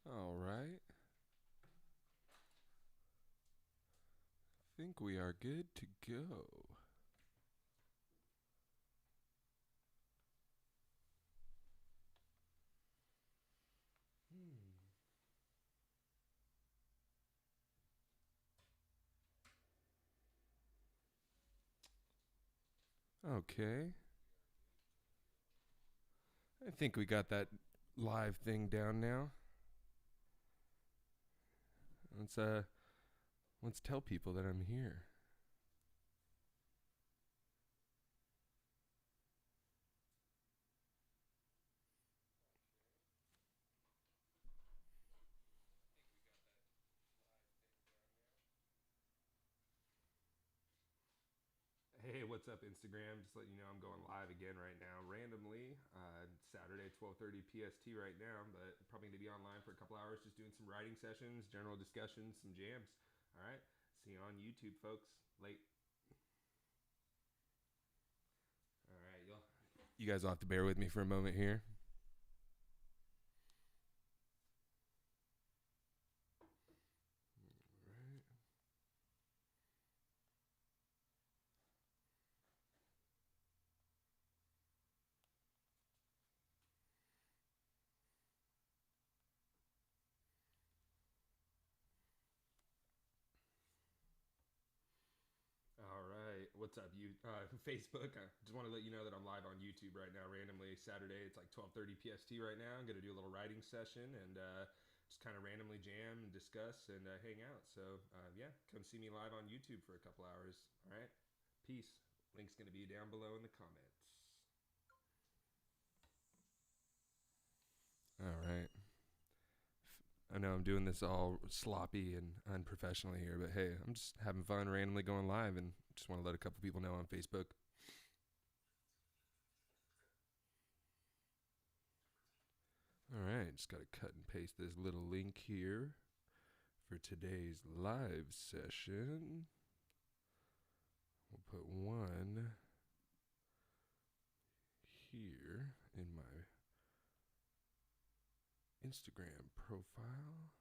All right. Think we are good to go. Okay. I think we got that live thing down now. Let's tell people that I'm here. Hey, what's up, Instagram? Just letting you know I'm going live again right now, randomly. Saturday, 12:30 PST right now, but probably gonna be online for a couple hours, just doing some writing sessions, general discussions, some jams. All right. See you on YouTube, folks. Late. All right, y'all. You guys will have to bear with me for a moment here. All right, what's up, you Facebook? I just want to let you know that I'm live on YouTube right now, randomly Saturday. It's like 12:30 PST right now. I'm gonna do a little writing session and just kind of randomly jam and discuss and hang out. So yeah, come see me live on YouTube for a couple hours. All right, peace. Link's gonna be down below in the comments. All right. I know I'm doing this all sloppy and unprofessionally here, but hey, I'm just having fun randomly going live and just want to let a couple people know on Facebook. All right, just got to cut and paste this little link here for today's live session. We'll put one here in my Instagram profile.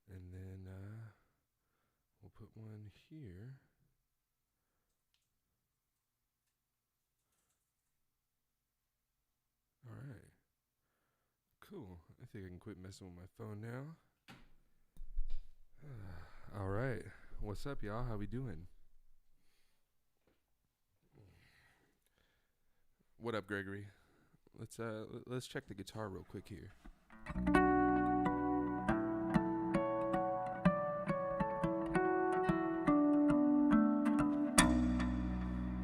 And then we'll put one here. All right. Cool. I think I can quit messing with my phone now. All right. What's up, y'all? How we doing? What up, Gregory? Let's check the guitar real quick here.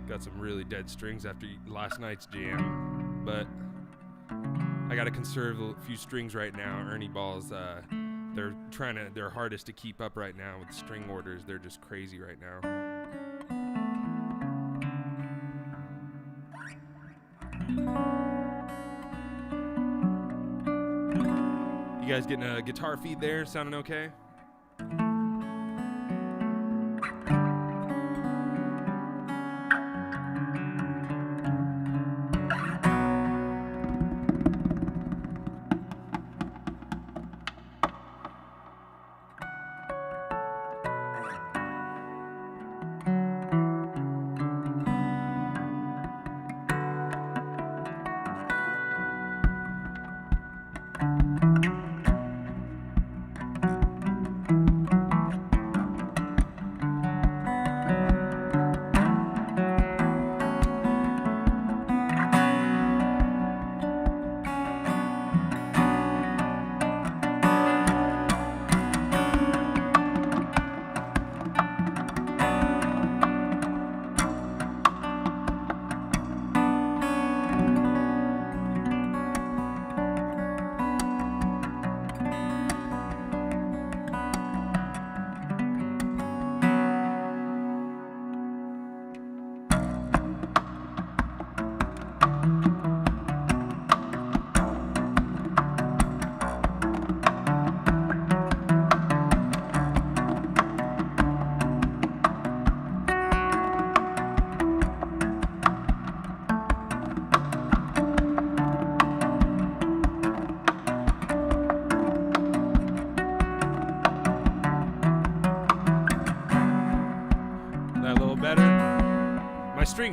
Got some really dead strings after last night's jam, but I gotta conserve a few strings right now. Ernie Balls, they're hardest to keep up right now with string orders. They're just crazy right now. You guys getting a guitar feed there? Sounding okay?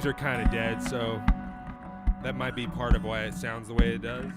strings are kind of dead, so that might be part of why it sounds the way it does.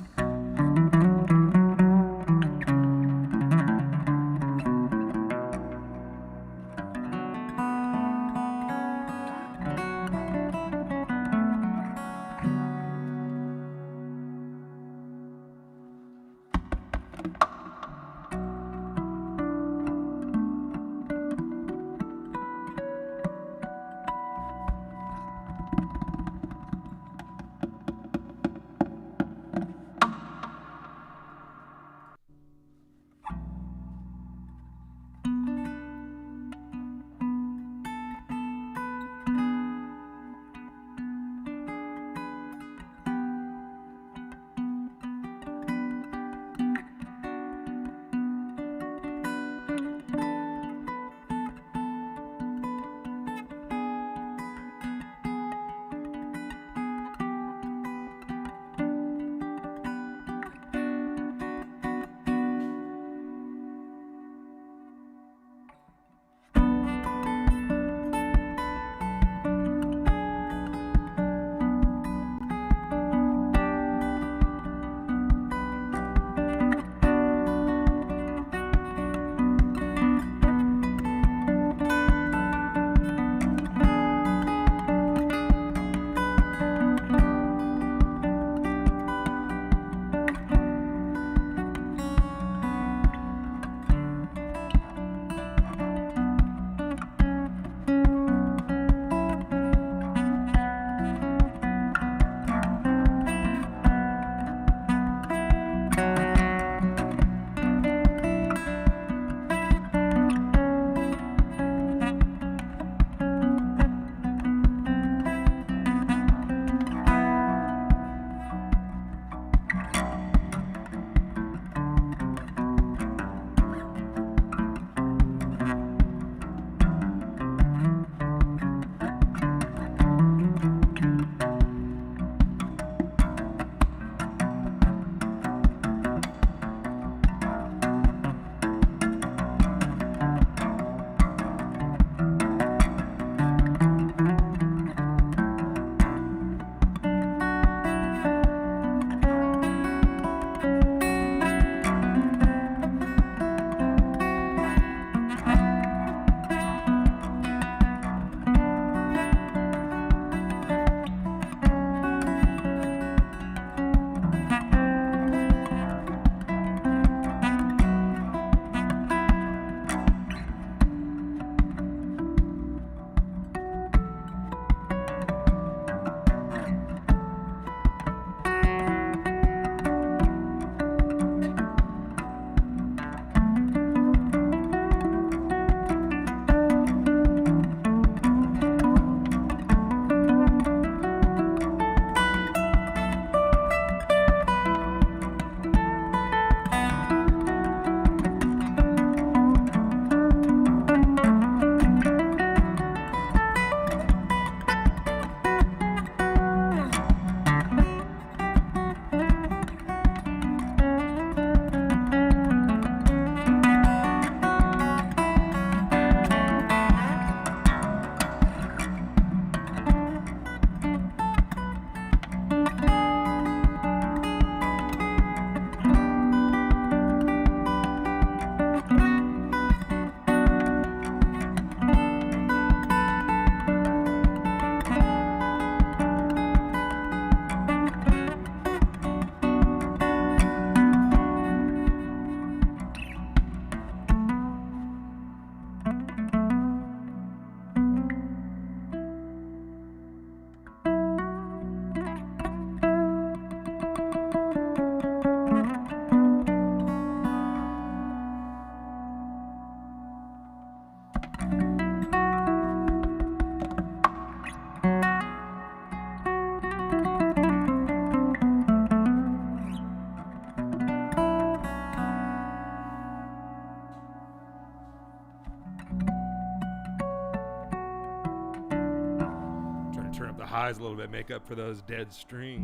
highs a little bit, make up for those dead strings.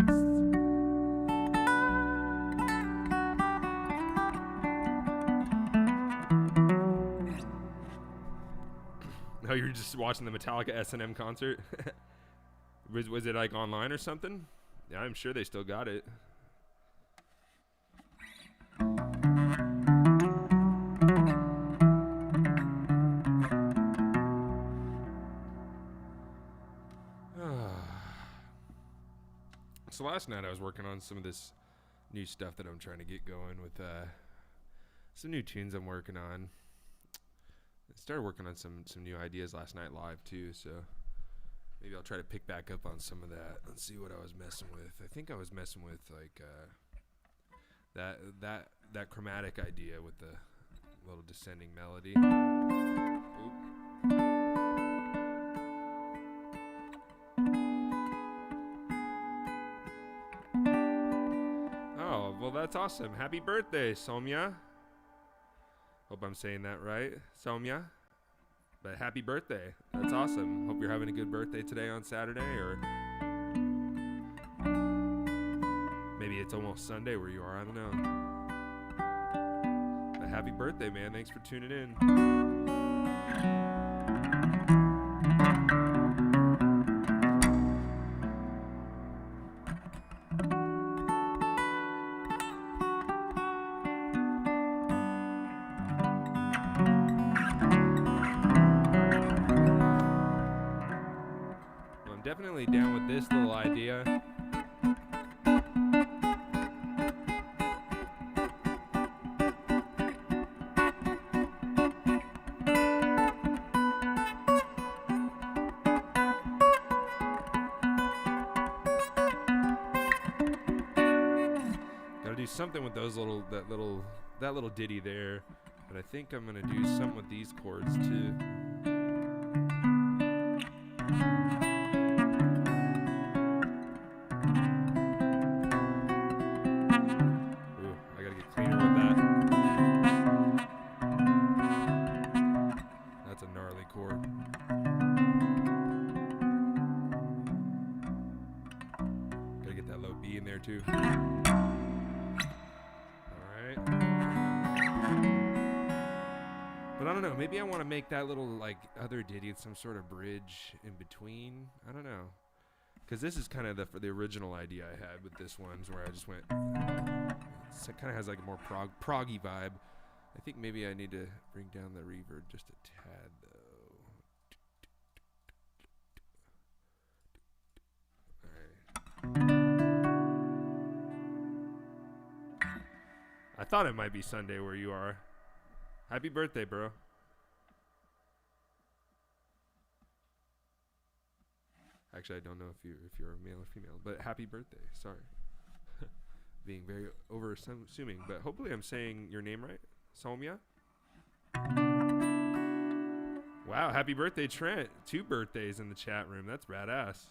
No, you're just watching the Metallica S&M concert. Was it like online or something? Yeah, I'm sure they still got it. So last night I was working on some of this new stuff that I'm trying to get going with some new tunes I'm working on. I started working on some new ideas last night live too, so maybe I'll try to pick back up on some of that and see what I was messing with. I think I was messing with like that chromatic idea with the little descending melody. Oop. Oh, well that's awesome. Happy birthday, Somya. Hope I'm saying that right, Somya. But happy birthday. That's awesome. Hope you're having a good birthday today on Saturday, or maybe it's almost Sunday where you are. I don't know. But happy birthday, man. Thanks for tuning in. Definitely down with this little idea. Gotta do something with those that little ditty there. But I think I'm gonna do something with these chords too. Too. Alright. But I don't know, maybe I want to make that little like other ditty some sort of bridge in between. I don't know. Because this is kind of the original idea I had with this one, where I just went, it kind of has like a more proggy vibe. I think maybe I need to bring down the reverb just a tad though. I thought it might be Sunday where you are. Happy birthday, bro. Actually, I don't know if you're a male or female, but happy birthday. Sorry. Being very over-assuming, but hopefully I'm saying your name right. Somya? Wow, happy birthday, Trent. 2 birthdays in the chat room. That's badass.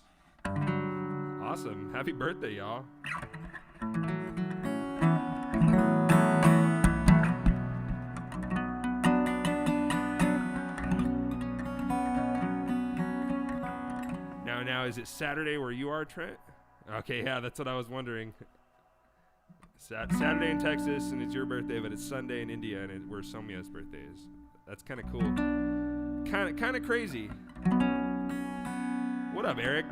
Awesome. Happy birthday, y'all. Now, is it Saturday where you are, Trent? Okay, yeah, that's what I was wondering. Saturday in Texas, and it's your birthday, but it's Sunday in India, and where Somya's birthday is. That's kind of cool. Kind of crazy. What up, Eric?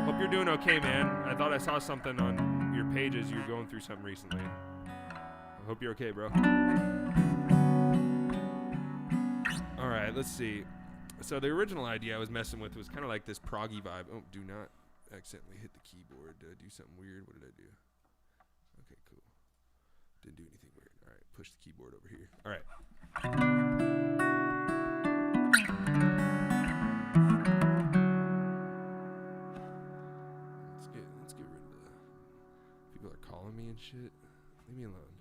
Hope you're doing okay, man. I thought I saw something on your pages. You were going through something recently. I hope you're okay, bro. All right, let's see. So the original idea I was messing with was kind of like this proggy vibe. Oh, do not accidentally hit the keyboard. Did I do something weird? What did I do? Okay, cool. Didn't do anything weird. All right, push the keyboard over here. All right. Let's get rid of the people are calling me and shit. Leave me alone.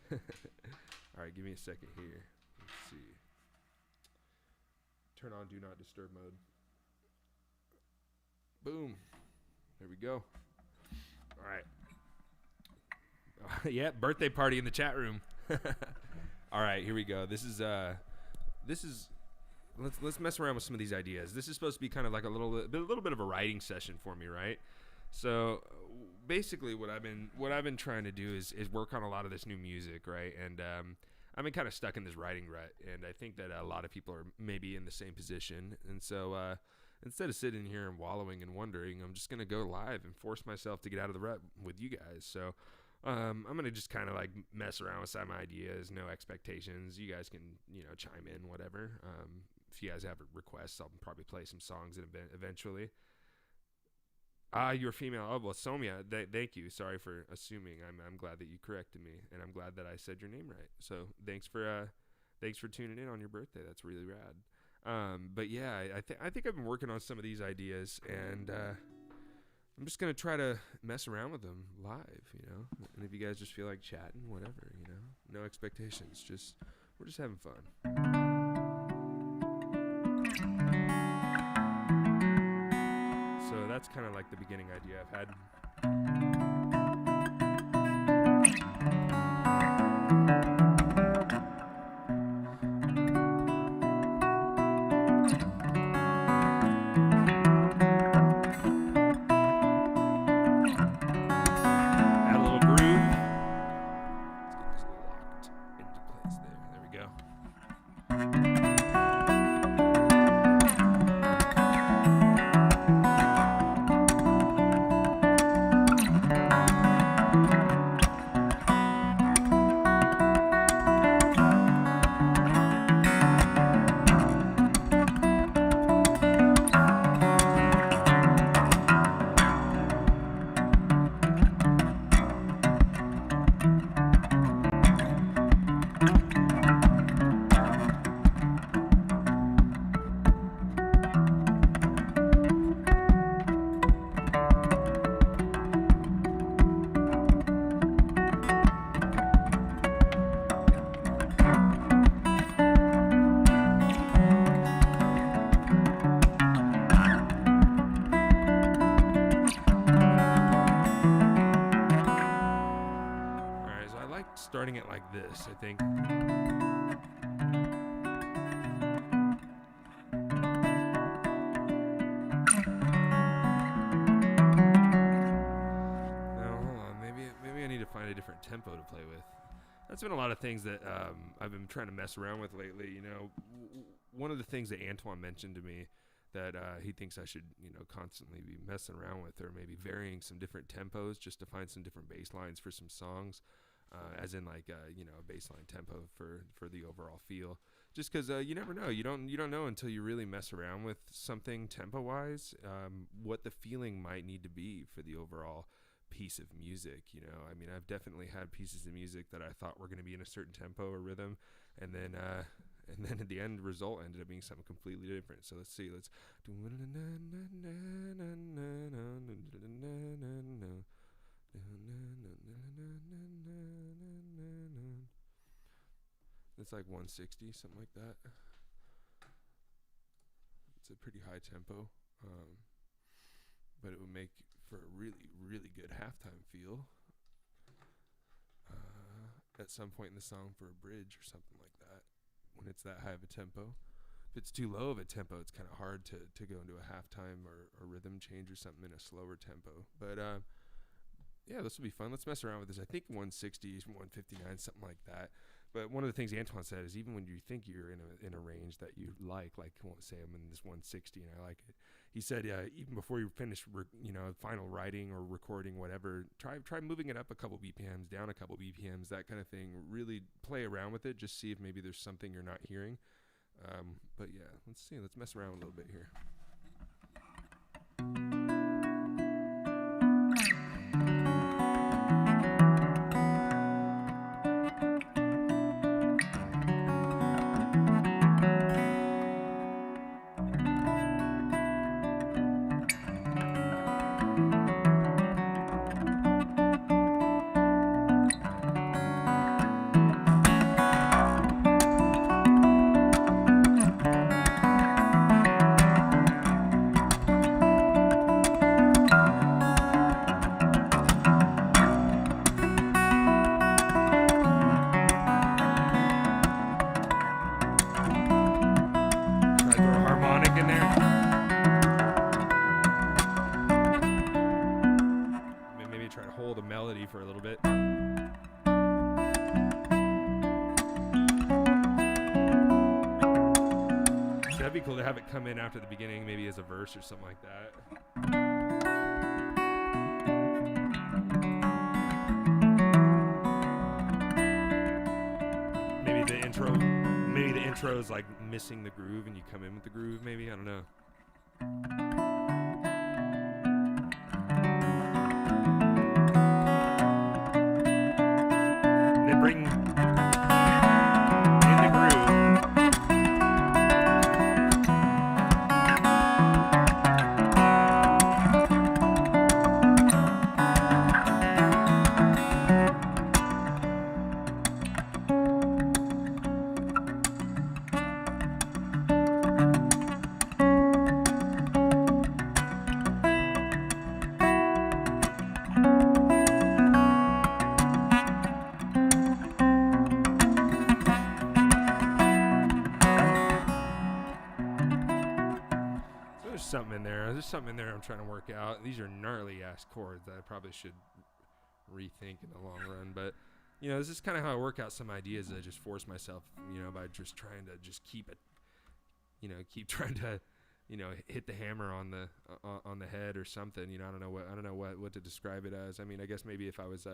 All right, give me a second here. Let's see. Turn on Do Not Disturb mode. Boom. There we go. All right. Yeah, birthday party in the chat room. All right, here we go. This is let's mess around with some of these ideas. This is supposed to be kind of like a little bit of a writing session for me, right? So basically what I've been trying to do is work on a lot of this new music, right? And I've been kind of stuck in this writing rut, and I think that a lot of people are maybe in the same position. And so instead of sitting here and wallowing and wondering, I'm just gonna go live and force myself to get out of the rut with you guys. So I'm gonna just kind of like mess around with some ideas, no expectations. You guys can, chime in, whatever. If you guys have requests, I'll probably play some songs eventually. You're female. Oh, well, Somia, thank you. Sorry for assuming. I'm glad that you corrected me, and I'm glad that I said your name right. So thanks for tuning in on your birthday. That's really rad. But yeah, I think I've been working on some of these ideas, and I'm just gonna try to mess around with them live, And if you guys just feel like chatting, whatever, no expectations. We're just having fun. So that's kind of like the beginning idea I've had. Add a little groove. Let's get this locked into place there. There we go. Starting it like this, I think. Now, hold on. Maybe I need to find a different tempo to play with. That's been a lot of things that I've been trying to mess around with lately. One of the things that Antoine mentioned to me that he thinks I should, constantly be messing around with, or maybe varying some different tempos just to find some different bass lines for some songs. As in like a baseline tempo for the overall feel. Just because you never know, you don't know until you really mess around with something tempo wise, what the feeling might need to be for the overall piece of music. I mean, I've definitely had pieces of music that I thought were going to be in a certain tempo or rhythm, and then at the end result ended up being something completely different. So let's see, it's like 160, something like that. It's a pretty high tempo, but it would make for a really, really good halftime feel at some point in the song for a bridge or something like that, when it's that high of a tempo. If it's too low of a tempo, it's kind of hard to go into a halftime or a rhythm change or something in a slower tempo. But yeah, this will be fun. Let's mess around with this. I think 160, 159, something like that. But one of the things Antoine said is even when you think you're in a range that you like I won't say I'm in this 160 and I like it. He said even before you finish, final writing or recording, whatever, try moving it up a couple BPMs, down a couple BPMs, that kind of thing. Really play around with it. Just see if maybe there's something you're not hearing. But yeah, let's mess around a little bit here. For a little bit. That'd be cool to have it come in after the beginning, maybe as a verse or something like that. Maybe the intro is like missing the groove and you come in with the groove, maybe, I don't know. And then bring in the groove. There's something in there I'm trying to work out. These are gnarly ass chords that I probably should rethink in the long run. But, you know, this is kind of how I work out some ideas that I just force myself, you know, by just trying to just keep it, you know, keep trying to, you know, hit the hammer on the head or something. You know, I don't know what to describe it as. I mean, I guess maybe if I was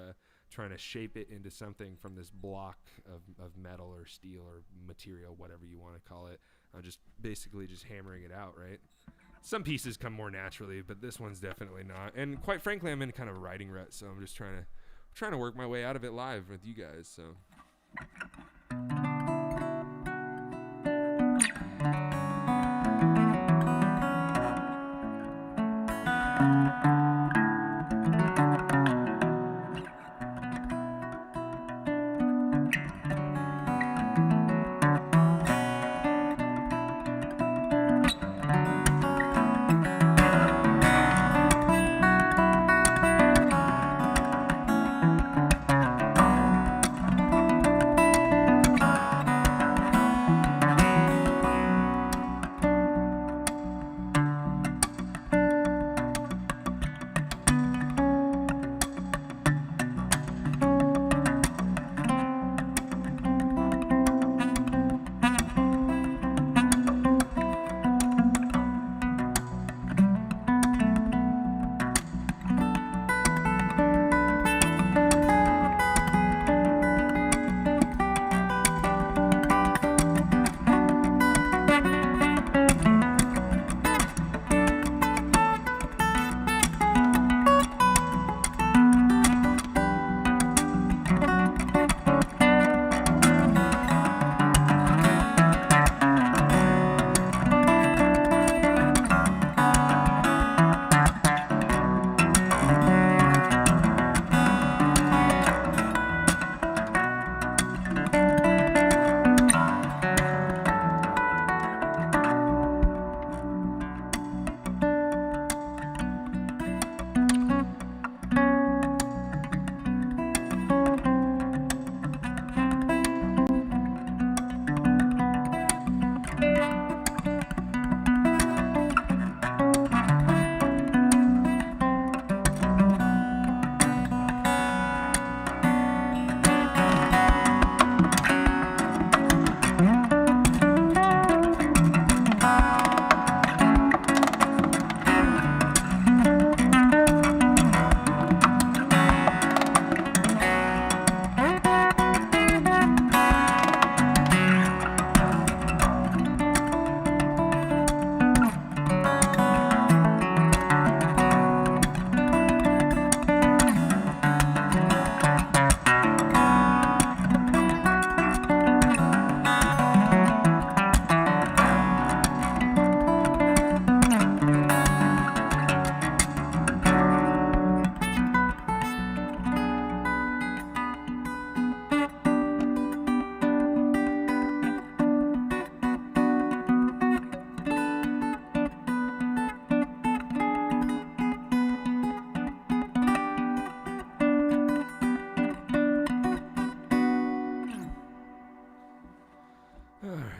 trying to shape it into something from this block of metal or steel or material, whatever you want to call it, I'm just basically just hammering it out, right? Some pieces come more naturally, but this one's definitely not. And quite frankly, I'm in kind of a writing rut, so I'm just trying to work my way out of it live with you guys. So.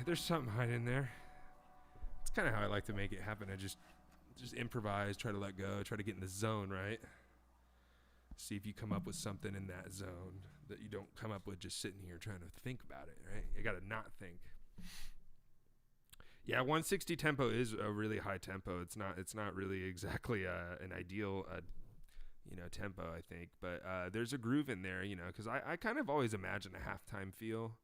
There's something hiding there. It's kind of how I like to make it happen. I just improvise, try to let go, try to get in the zone, right? See if you come up with something in that zone that you don't come up with just sitting here trying to think about it, right? You got to not think. Yeah, 160 tempo is a really high tempo. It's not really exactly an ideal tempo, I think. But there's a groove in there, because I kind of always imagine a halftime feel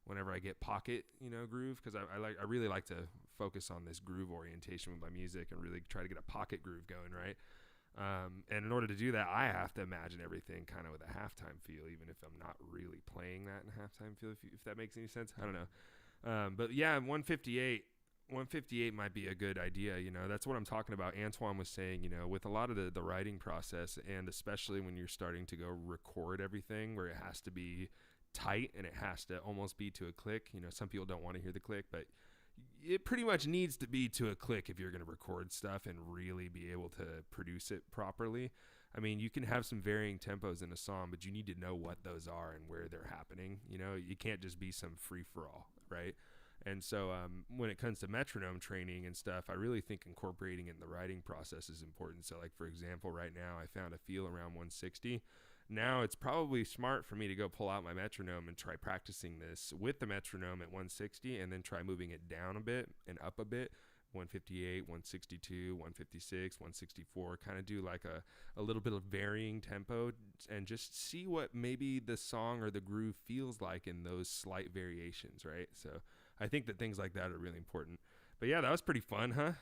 whenever I get pocket, groove, because I really like to focus on this groove orientation with my music and really try to get a pocket groove going, right? And in order to do that, I have to imagine everything kind of with a halftime feel, even if I'm not really playing that in a halftime feel, if that makes any sense. I don't know. But yeah, 158 might be a good idea. That's what I'm talking about. Antoine was saying, with a lot of the writing process, and especially when you're starting to go record everything where it has to be tight and it has to almost be to a click. Some people don't want to hear the click, but it pretty much needs to be to a click if you're going to record stuff and really be able to produce it properly. I mean, you can have some varying tempos in a song, but you need to know what those are and where they're happening. You can't just be some free-for-all, right? And so when it comes to metronome training and stuff, I really think incorporating it in the writing process is important. So like, for example, right now I found a feel around 160. Now it's probably smart for me to go pull out my metronome and try practicing this with the metronome at 160 and then try moving it down a bit and up a bit. 158, 162, 156, 164, kind of do like a little bit of varying tempo and just see what maybe the song or the groove feels like in those slight variations, right? So I think that things like that are really important. But yeah, that was pretty fun, huh?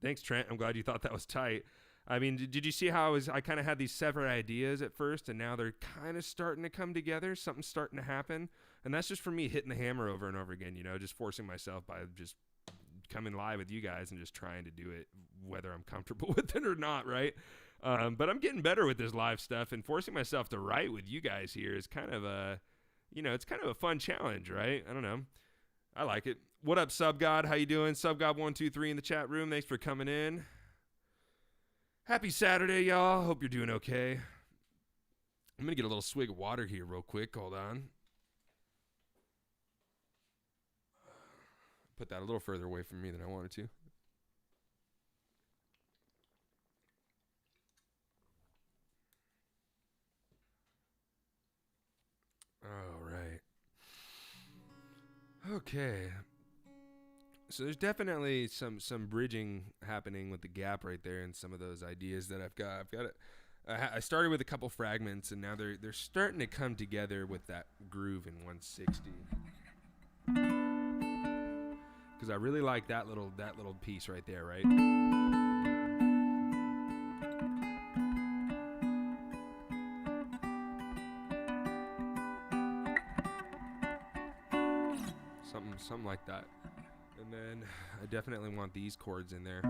Thanks, Trent. I'm glad you thought that was tight. I mean, did you see how I kind of had these separate ideas at first, and now they're kind of starting to come together? Something's starting to happen. And that's just for me hitting the hammer over and over again, just forcing myself by just coming live with you guys and just trying to do it, whether I'm comfortable with it or not, right? But I'm getting better with this live stuff, and forcing myself to write with you guys here is kind of it's kind of a fun challenge, right? I don't know. I like it. What up, SubGod? How you doing? SubGod123 in the chat room. Thanks for coming in. Happy Saturday, y'all. Hope you're doing okay. I'm going to get a little swig of water here real quick. Hold on. Put that a little further away from me than I wanted to. All right. Okay. So there's definitely some bridging happening with the gap right there and some of those ideas that I've got. I started with a couple fragments, and now they're starting to come together with that groove in 160. Because I really like that little piece right there, right? Something like that. And then I definitely want these chords in there.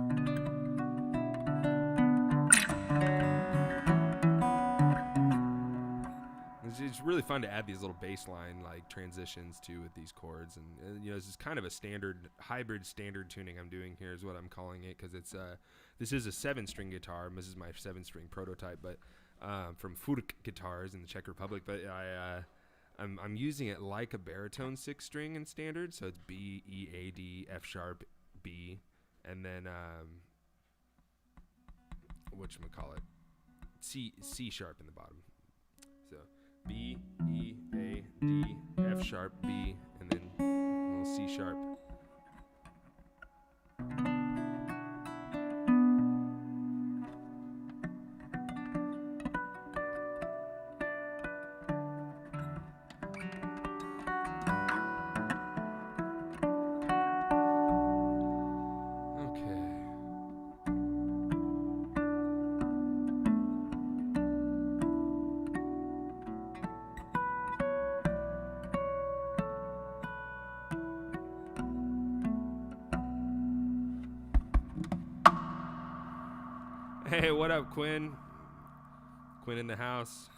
It's really fun to add these little bass line like transitions too with these chords, and this is kind of a standard hybrid standard tuning I'm doing here is what I'm calling it, because it's this is a 7-string guitar. This is my 7-string prototype, but from Furk Guitars in the Czech Republic. But I'm using it like a baritone 6-string in standard, so it's B, E, A, D, F sharp, B, and then whatchamacallit, C sharp in the bottom. So B, E, A, D, F sharp, B, and then a little C sharp. Hey, what up, Quinn? Quinn in the house.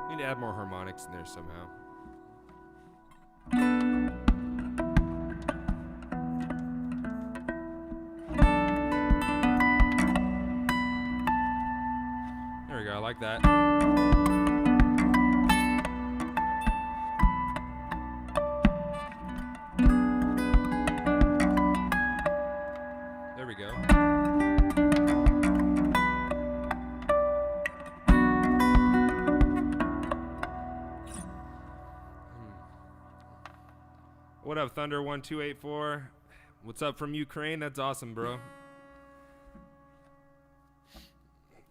Need to add more harmonics in there somehow. There we go. I like that. There we go. What up, Thunder1284? What's up from Ukraine? That's awesome, bro.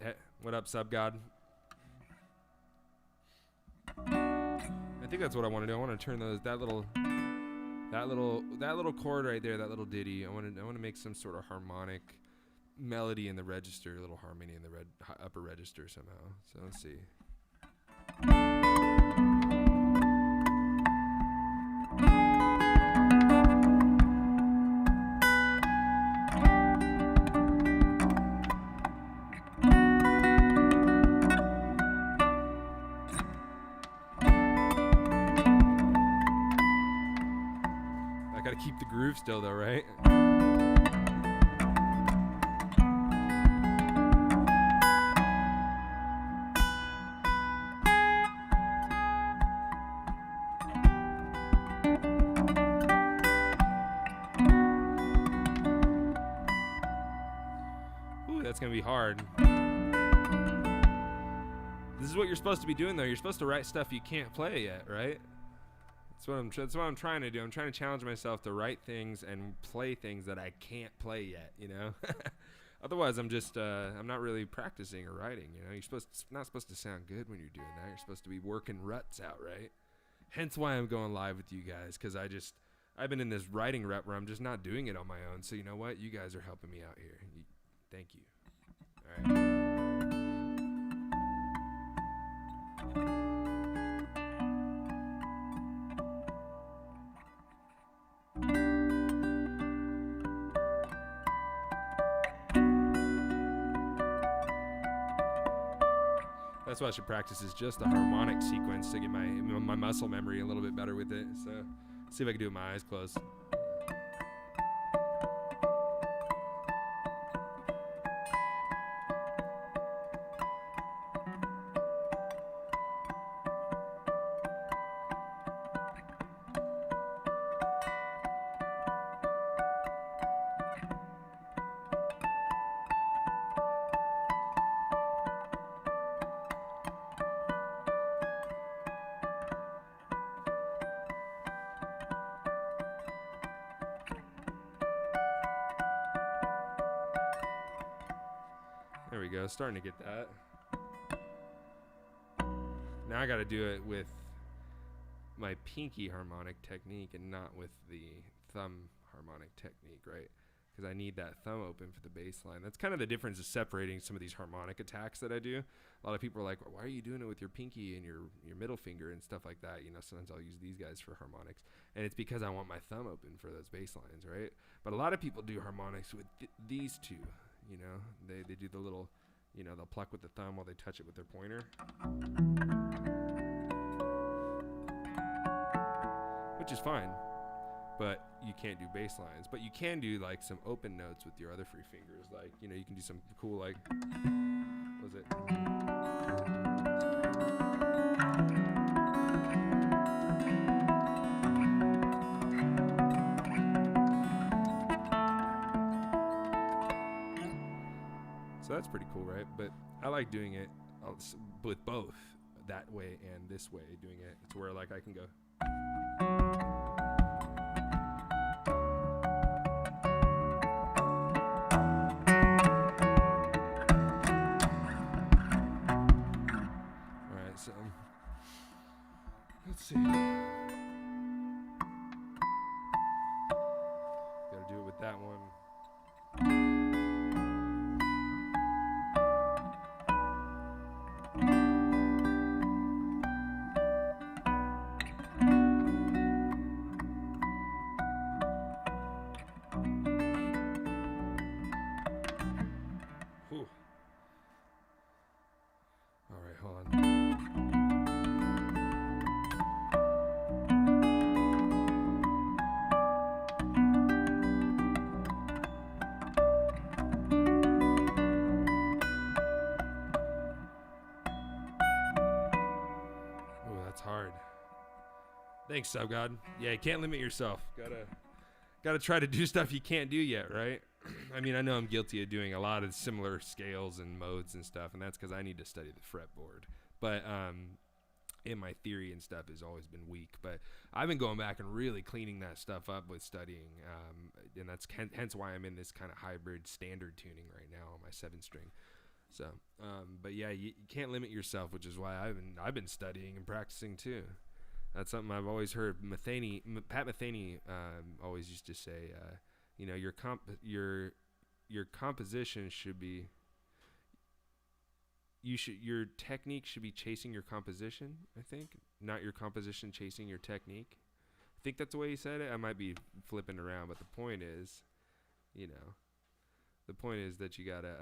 Hey, what up, Sub God? I think that's what I want to do. I want to turn that little chord right there, that little ditty. I want to make some sort of harmonic melody in the register, a little harmony in the upper register somehow. So let's see. Keep the groove still though, right? Ooh, that's gonna be hard. This is what you're supposed to be doing though. You're supposed to write stuff you can't play yet, right? That's what I'm trying to do. I'm trying to challenge myself to write things and play things that I can't play yet, you know? Otherwise, I'm not really practicing or writing, you know? It's not supposed to sound good when you're doing that. You're supposed to be working ruts out, right? Hence why I'm going live with you guys, because I've been in this writing rut where I'm just not doing it on my own. So you know what? You guys are helping me out here. Thank you. All right. That's what I should practice, is just the harmonic sequence to get my muscle memory a little bit better with it. So, see if I can do it with my eyes closed. There we go, starting to get that. Now I gotta do it with my pinky harmonic technique and not with the thumb harmonic technique, right? Because I need that thumb open for the bass line. That's kind of the difference of separating some of these harmonic attacks that I do. A lot of people are like, well, why are you doing it with your pinky and your middle finger and stuff like that? You know, sometimes I'll use these guys for harmonics. And it's because I want my thumb open for those bass lines, right? But a lot of people do harmonics with these two. You know, they do the little, you know, they'll pluck with the thumb while they touch it with their pointer. Which is fine, but you can't do bass lines. But you can do like some open notes with your other three fingers. Like, you know, you can do some cool, like, what was it? So that's pretty cool, right? But I like doing it with both that way and this way, doing it to where like I can go. All right, so let's see. Gotta do it with that one. Thanks, Sub God. Yeah, you can't limit yourself. Gotta try to do stuff you can't do yet, right? I mean, I know I'm guilty of doing a lot of similar scales and modes and stuff, and that's because I need to study the fretboard. But in my theory and stuff has always been weak. But I've been going back and really cleaning that stuff up with studying, and that's hence why I'm in this kind of hybrid standard tuning right now on my 7-string. So, but yeah, you can't limit yourself, which is why I've been studying and practicing too. That's something I've always heard. Pat Metheny always used to say, you know, your composition should be, your technique should be chasing your composition, I think, not your composition chasing your technique. I think that's the way he said it. I might be flipping around, but the point is, you know, that you gotta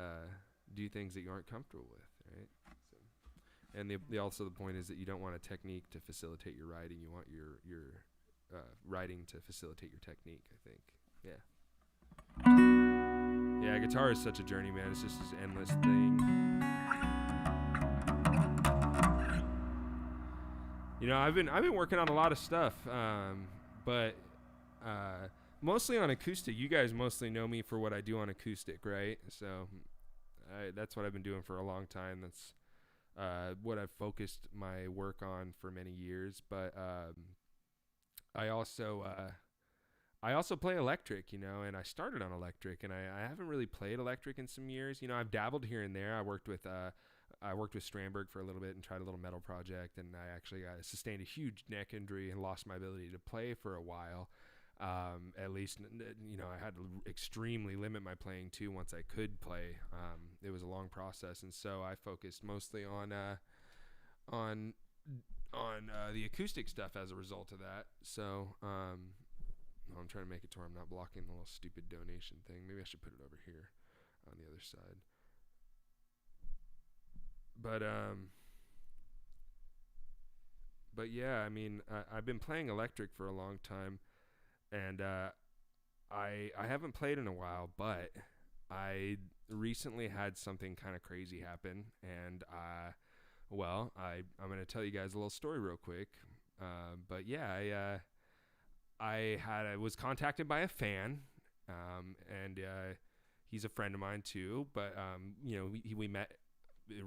do things that you aren't comfortable with, right? So, and the point is that you don't want a technique to facilitate your writing. You want your writing to facilitate your technique, I think. Yeah, guitar is such a journey, man. It's just this endless thing. You know, I've been working on a lot of stuff, but mostly on acoustic. You guys mostly know me for what I do on acoustic, right? So that's what I've been doing for a long time. That's what I've focused my work on for many years. But I also play electric, you know, and I started on electric, and I haven't really played electric in some years. You know, I've dabbled here and there. I worked with Strandberg for a little bit and tried a little metal project, and I actually sustained a huge neck injury and lost my ability to play for a while. At least, you know, I had to extremely limit my playing too once I could play. It was a long process, and so I focused mostly on the acoustic stuff as a result of that. So I'm trying to make it to where I'm not blocking the little stupid donation thing. Maybe I should put it over here on the other side. But yeah, I mean, I've been playing electric for a long time, and I haven't played in a while, but I recently had something kind of crazy happen, and I'm going to tell you guys a little story real quick. But yeah, I was contacted by a fan, and he's a friend of mine too. But you know, we met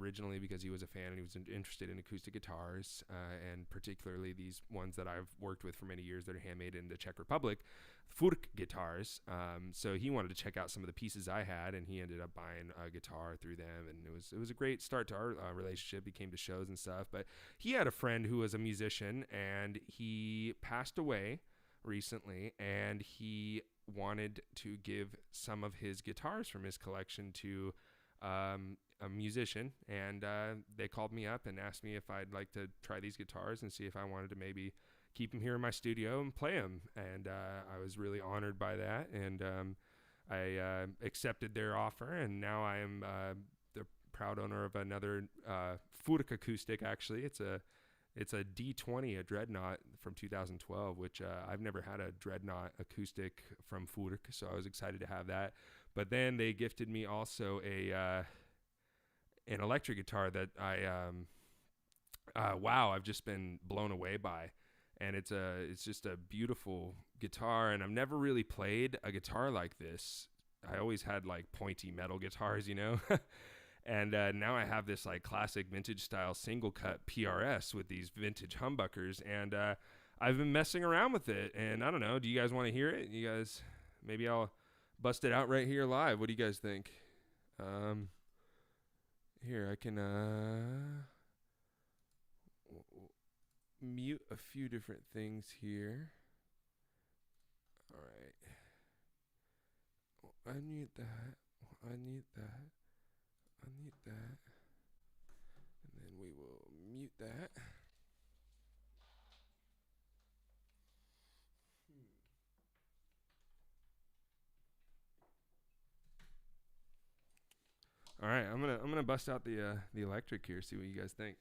originally because he was a fan and he was interested in acoustic guitars, and particularly these ones that I've worked with for many years that are handmade in the Czech Republic, Furk guitars. So he wanted to check out some of the pieces I had, and he ended up buying a guitar through them, and it was a great start to our relationship. He came to shows and stuff, but he had a friend who was a musician, and he passed away recently, and he wanted to give some of his guitars from his collection to a musician, and they called me up and asked me if I'd like to try these guitars and see if I wanted to maybe keep them here in my studio and play them. And I was really honored by that, and I accepted their offer, and now I am the proud owner of another Furk acoustic. Actually, it's a D20, a Dreadnought from 2012, which I've never had a Dreadnought acoustic from Furk, so I was excited to have that. But then they gifted me also an electric guitar that I've just been blown away by, and it's just a beautiful guitar. And I've never really played a guitar like this. I always had like pointy metal guitars, you know. And now I have this like classic vintage style single cut PRS with these vintage humbuckers, and I've been messing around with it. And I don't know, do you guys want to hear it? You guys, maybe I'll bust it out right here live. What do you guys think? Here, I can mute a few different things here. All right. Unmute that. Unmute that. Unmute that. And then we will mute that. All right, I'm gonna bust out the electric here. See what you guys think.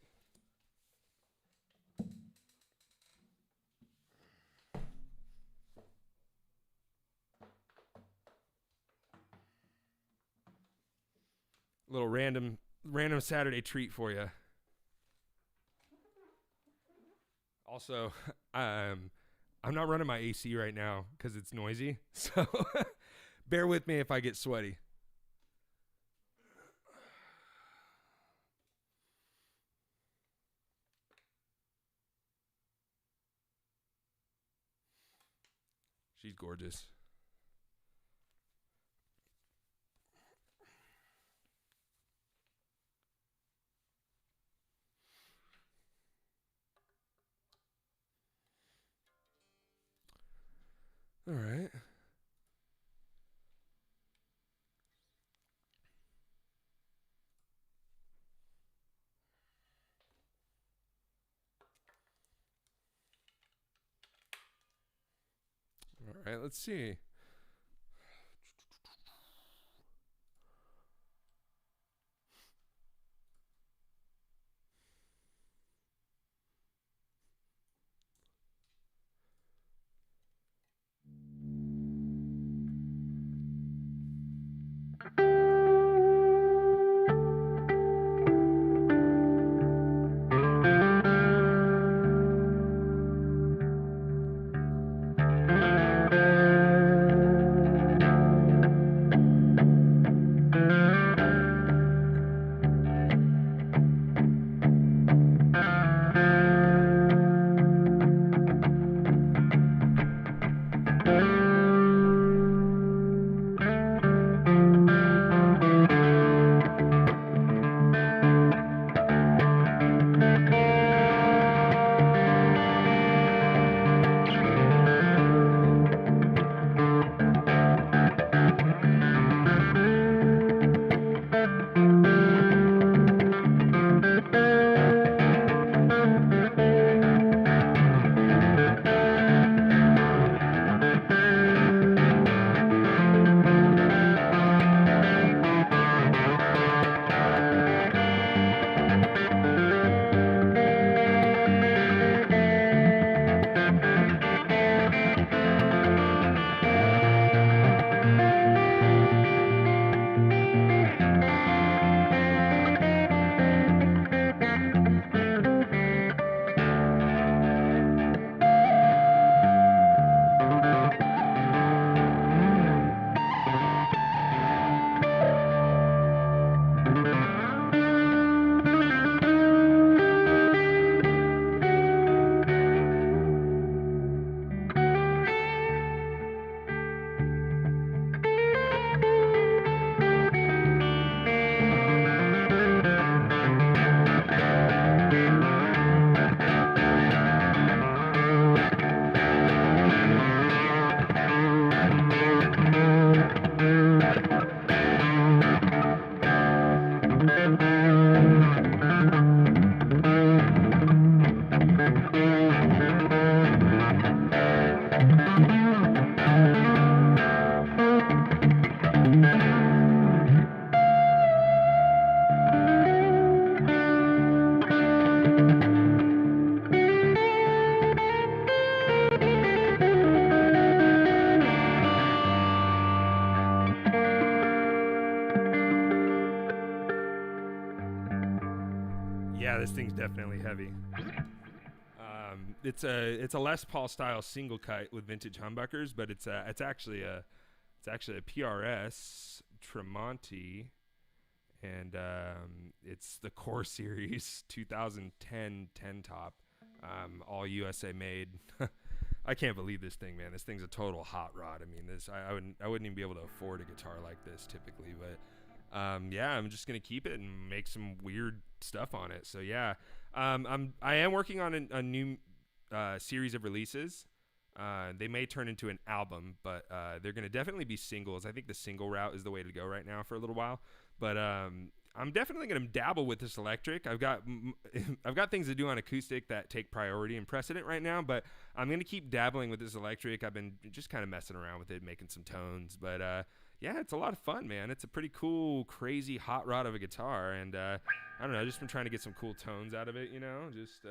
Little random Saturday treat for you. Also, I'm not running my AC right now because it's noisy. So bear with me if I get sweaty. She's gorgeous. All right. All right, let's see. Yeah, this thing's definitely heavy. It's a Les Paul style single cut with vintage humbuckers, but it's actually a PRS Tremonti, and it's the Core Series 2010 10 top, all USA made. I can't believe this thing, man. This thing's a total hot rod. I mean, I wouldn't even be able to afford a guitar like this typically, but yeah, I'm just gonna keep it and make some weird stuff on it. So yeah, I am working on a new series of releases. They may turn into an album, but they're gonna definitely be singles. I think the single route is the way to go right now for a little while. But I'm definitely gonna dabble with this electric. I've got things to do on acoustic that take priority and precedent right now, but I'm gonna keep dabbling with this electric. I've been just kind of messing around with it, making some tones, but yeah, it's a lot of fun, man. It's a pretty cool, crazy hot rod of a guitar, and I don't know, I've just been trying to get some cool tones out of it, you know, just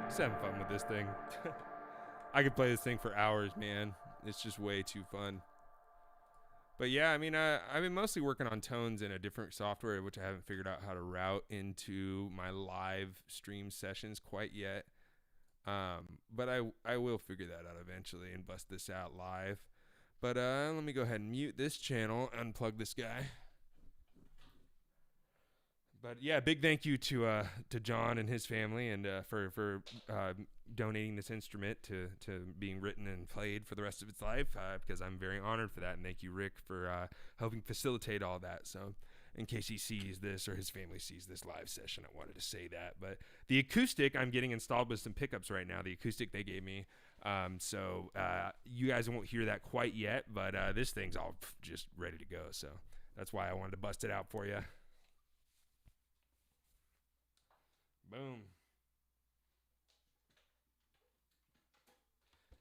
Just having fun with this thing. I could play this thing for hours, man. It's just way too fun. But yeah, I mean, I've been mostly working on tones in a different software, which I haven't figured out how to route into my live stream sessions quite yet. But I will figure that out eventually and bust this out live. But let me go ahead and mute this channel, unplug this guy. But yeah, big thank you to John and his family and for donating this instrument to being written and played for the rest of its life, because I'm very honored for that. And thank you, Rick, for helping facilitate all that. So in case he sees this or his family sees this live session, I wanted to say that. But the acoustic I'm getting installed with some pickups right now, the acoustic they gave me. So you guys won't hear that quite yet, but this thing's all just ready to go. So that's why I wanted to bust it out for you. Boom.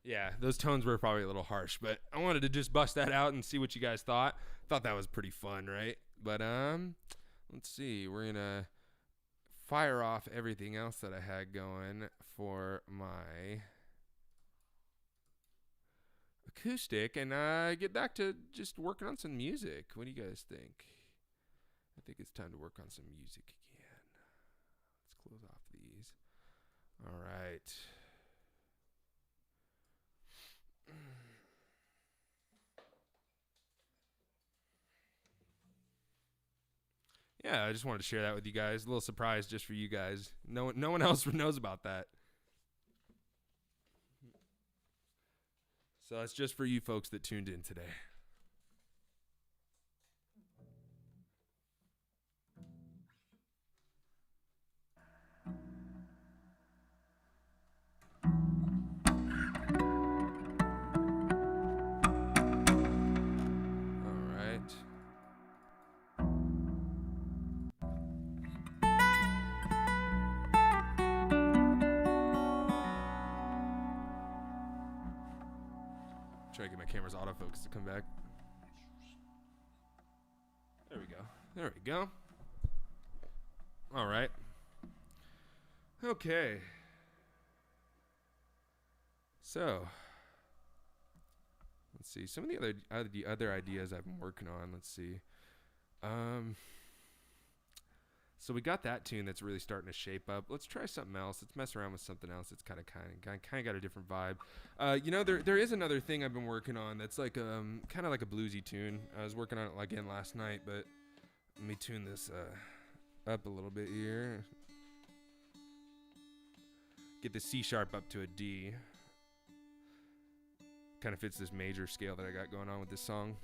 Yeah, those tones were probably a little harsh, but I wanted to just bust that out and see what you guys thought. Thought that was pretty fun, right? But let's see. We're gonna fire off everything else that I had going for my acoustic and get back to just working on some music. What do you guys think? I think it's time to work on some music again. Let's close off these. All right. Yeah, I just wanted to share that with you guys. A little surprise just for you guys. No one else knows about that. So that's just for you folks that tuned in today. Try to get my camera's autofocus to come back. There we go. There we go. All right. Okay. So, let's see. Some of the other ideas I've been working on. Let's see. So we got that tune that's really starting to shape up. Let's try something else. Let's mess around with something else that's kind of got a different vibe. There is another thing I've been working on that's like kind of like a bluesy tune. I was working on it again last night, but let me tune this up a little bit here. Get the C sharp up to a D. Kind of fits this major scale that I got going on with this song.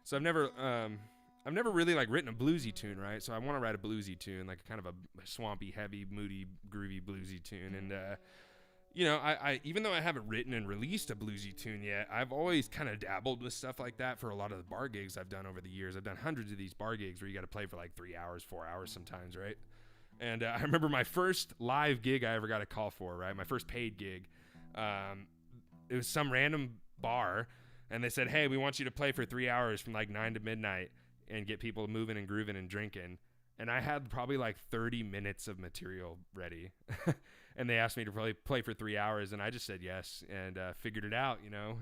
So I've never really like written a bluesy tune, right? So I want to write a bluesy tune, like kind of a swampy, heavy, moody, groovy bluesy tune. And I even though I haven't written and released a bluesy tune yet, I've always kind of dabbled with stuff like that for a lot of the bar gigs I've done over the years. I've done hundreds of these bar gigs where you got to play for like 3 hours, 4 hours sometimes, right? And I remember my first live gig I ever got a call for, right? My first paid gig. It was some random bar, and they said, "Hey, we want you to play for 3 hours from like 9 to midnight and get people moving and grooving and drinking." And I had probably like 30 minutes of material ready. and they asked me to play for 3 hours, and I just said yes and figured it out, you know.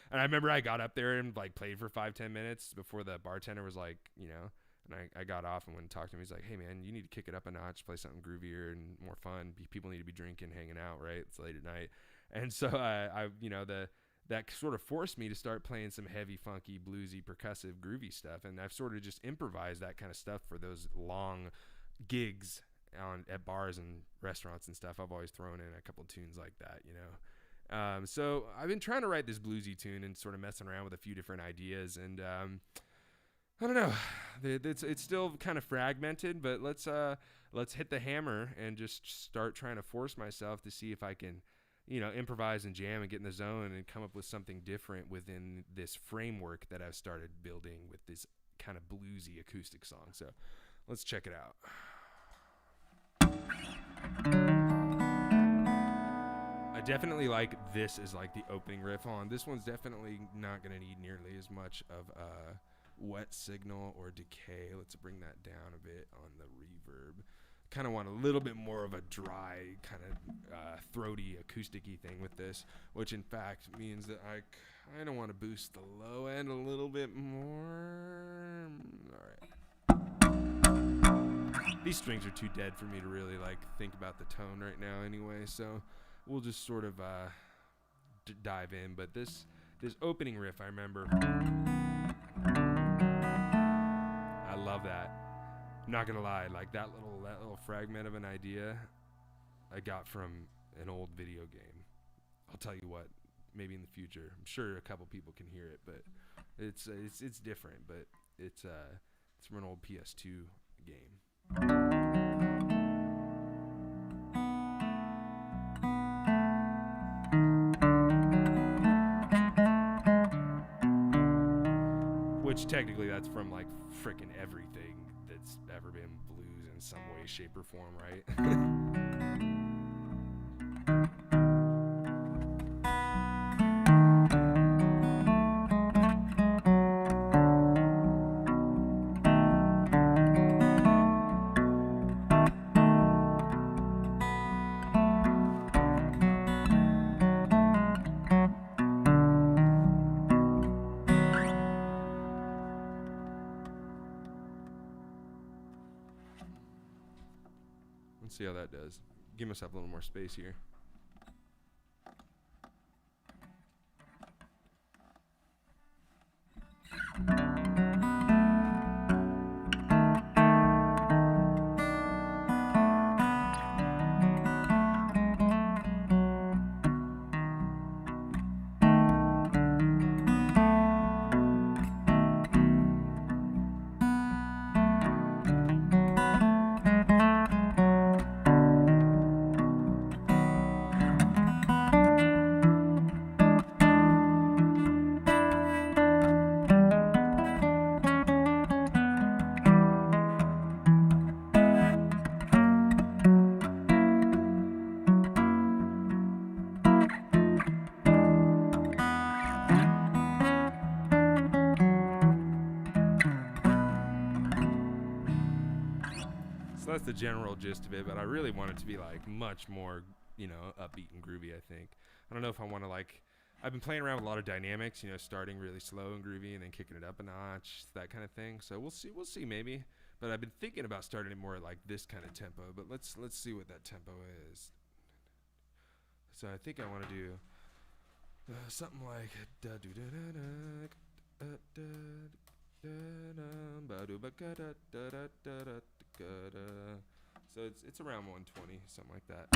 And I remember I got up there and like played for 5-10 minutes before the bartender was like, you know, and I got off and went and talked to him. He's like, hey man, you need to kick it up a notch, play something groovier and more fun. People need to be drinking, hanging out, right? It's late at night. And so I you know, that sort of forced me to start playing some heavy, funky, bluesy, percussive, groovy stuff. And I've sort of just improvised that kind of stuff for those long gigs at bars and restaurants and stuff. I've always thrown in a couple tunes like that, you know. So I've been trying to write this bluesy tune and sort of messing around with a few different ideas. And I don't know, it's still kind of fragmented, but let's hit the hammer and just start trying to force myself to see if I can, you know, improvise and jam and get in the zone and come up with something different within this framework that I've started building with this kind of bluesy acoustic song. So let's check it out. I definitely like this as like the opening riff on. This one's definitely not going to need nearly as much of a wet signal or decay. Let's bring that down a bit on the reverb. Kind of want a little bit more of a dry, kind of throaty, acoustic-y thing with this, which in fact means that I kind of want to boost the low end a little bit more. All right. These strings are too dead for me to really like think about the tone right now anyway, so we'll just sort of dive in. But this opening riff, I remember, I love that. I'm not gonna lie, like that little fragment of an idea I got from an old video game. I'll tell you what, maybe in the future, I'm sure a couple people can hear it, but it's different. But it's from an old PS2 game. Which technically that's from like frickin' everything that's ever been blues in some way, shape, or form, right? Let's see how that does. Give myself a little more space here. So that's the general gist of it, but I really want it to be like much more, you know, upbeat and groovy, I think. I don't know if I want to like, I've been playing around with a lot of dynamics, you know, starting really slow and groovy and then kicking it up a notch, that kind of thing. So we'll see maybe. But I've been thinking about starting it more like this kind of tempo, but let's see what that tempo is. So I think I want to do something like so it's around 120, something like that.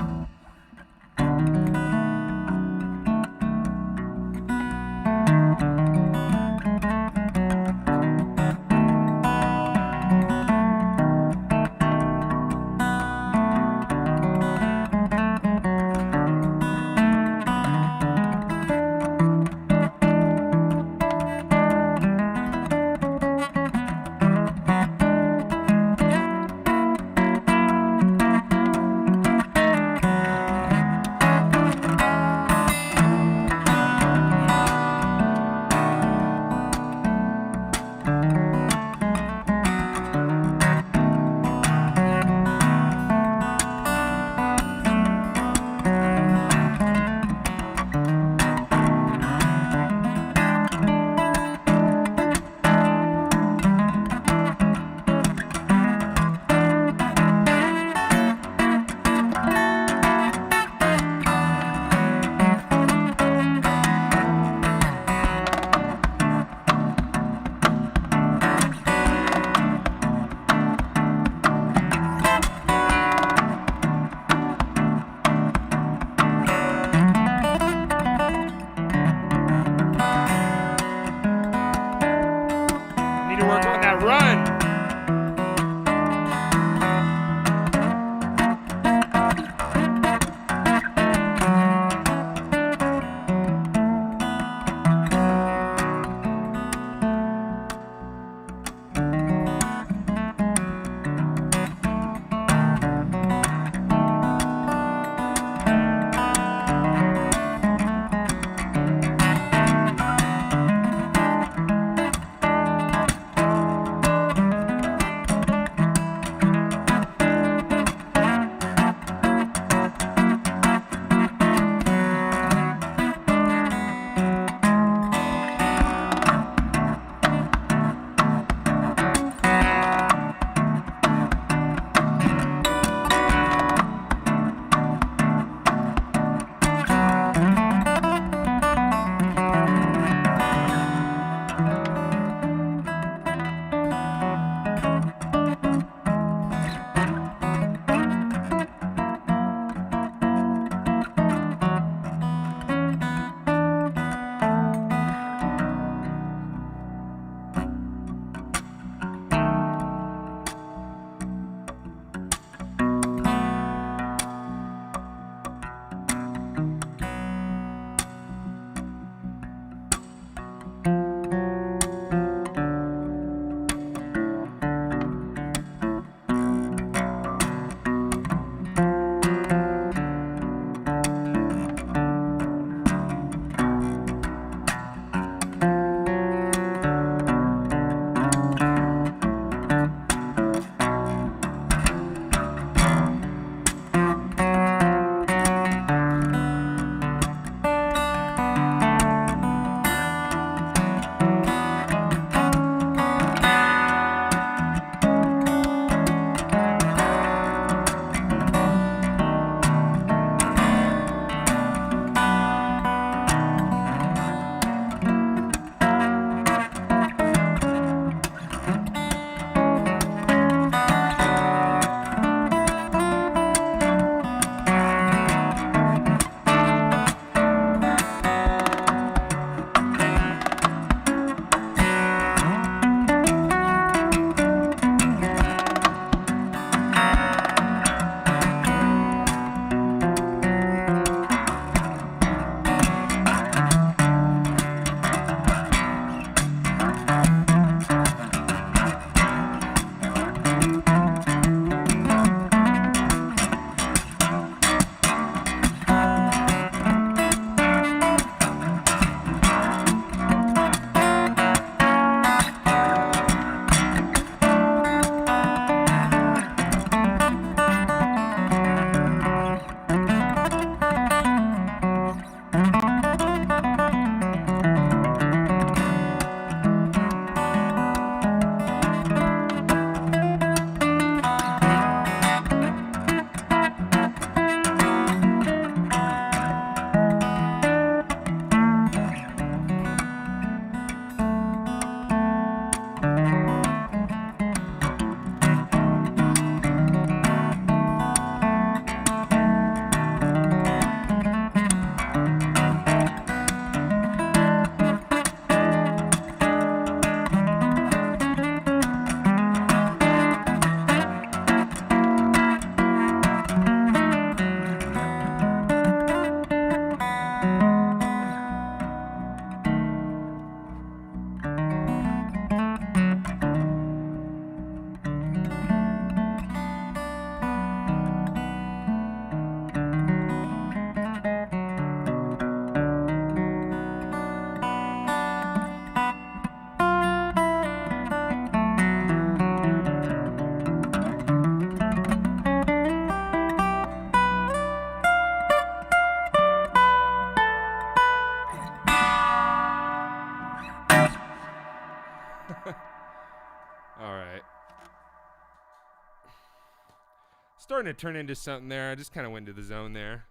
starting to turn into something there. I just kind of went into the zone there.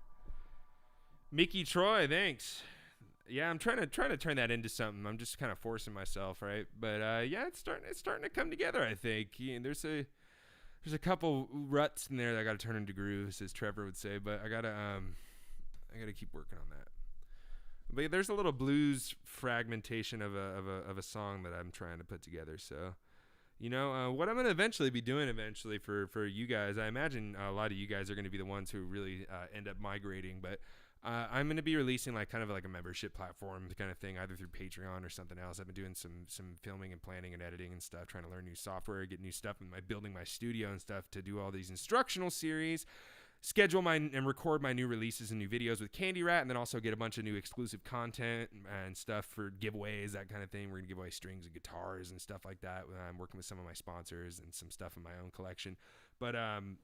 Mickey Troy, thanks. Yeah, I'm trying to turn that into something. I'm just kind of forcing myself, right? But yeah, it's starting to come together. I think there's a couple ruts in there that I got to turn into grooves, as Trevor would say. But I gotta keep working on that. But there's a little blues fragmentation of a song that I'm trying to put together. So, what I'm gonna eventually be doing for you guys. I imagine a lot of you guys are gonna be the ones who really end up migrating, but. I'm going to be releasing kind of a membership platform kind of thing, either through Patreon or something else. I've been doing some filming and planning and editing and stuff, trying to learn new software, get new stuff, and building my studio and stuff to do all these instructional series, schedule and record my new releases and new videos with Candy Rat, and then also get a bunch of new exclusive content and stuff for giveaways, that kind of thing. We're going to give away strings and guitars and stuff like that. I'm working with some of my sponsors and some stuff in my own collection. But I'm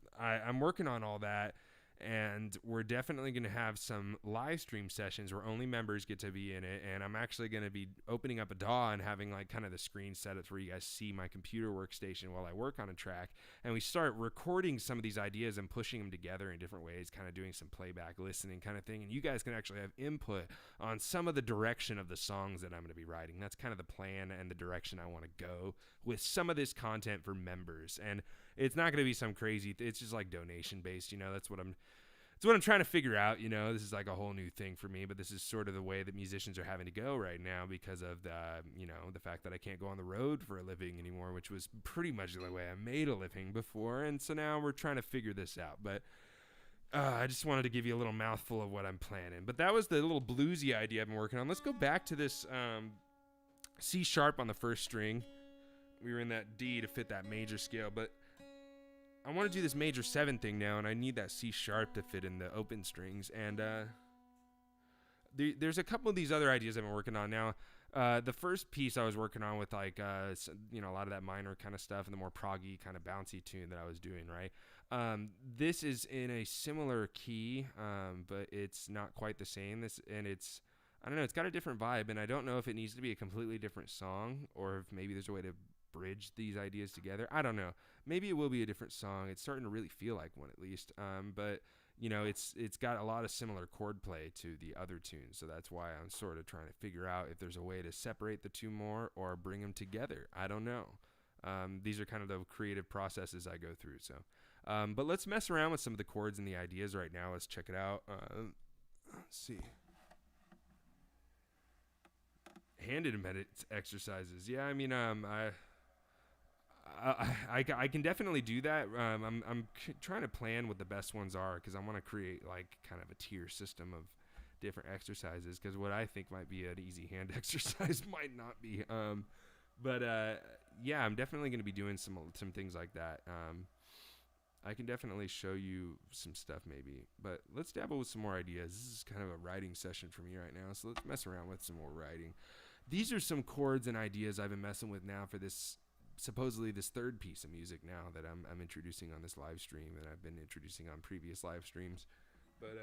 working on all that. And we're definitely going to have some live stream sessions where only members get to be in it. And I'm actually going to be opening up a DAW and having kind of the screen set up where you guys see my computer workstation while I work on a track. And we start recording some of these ideas and pushing them together in different ways, kind of doing some playback listening kind of thing. And you guys can actually have input on some of the direction of the songs that I'm going to be writing. That's kind of the plan and the direction I want to go with some of this content for members. And it's not going to be some crazy, it's just donation based, that's what I'm trying to figure out. This is a whole new thing for me, but this is sort of the way that musicians are having to go right now because of the fact that I can't go on the road for a living anymore, which was pretty much the way I made a living before. And so now we're trying to figure this out. But I just wanted to give you a little mouthful of what I'm planning. But that was the little bluesy idea I've been working on. Let's go back to this C sharp on the first string. We were in that D to fit that major scale, but I want to do this major 7 thing now, and I need that C sharp to fit in the open strings. And there's a couple of these other ideas I've been working on now. The first piece I was working on with a lot of that minor kind of stuff and the more proggy kind of bouncy tune that I was doing, right? This is in a similar key, but it's not quite the same. I don't know, it's got a different vibe, and I don't know if it needs to be a completely different song or if maybe there's a way to bridge these ideas together. I don't know. Maybe it will be a different song. It's starting to really feel like one at least. But it's got a lot of similar chord play to the other tunes. So that's why I'm sort of trying to figure out if there's a way to separate the two more or bring them together. I don't know. These are kind of the creative processes I go through. So, but let's mess around with some of the chords and the ideas right now. Let's check it out. Let's see. Handed exercises. Yeah, I mean, I can definitely do that. I'm trying to plan what the best ones are because I want to create kind of a tier system of different exercises because what I think might be an easy hand exercise might not be. But yeah, I'm definitely going to be doing some things like that. I can definitely show you some stuff maybe, but let's dabble with some more ideas. This is kind of a writing session for me right now, so let's mess around with some more writing. These are some chords and ideas I've been messing with now for this supposedly this third piece of music now that I'm introducing on this live stream and I've been introducing on previous live streams. But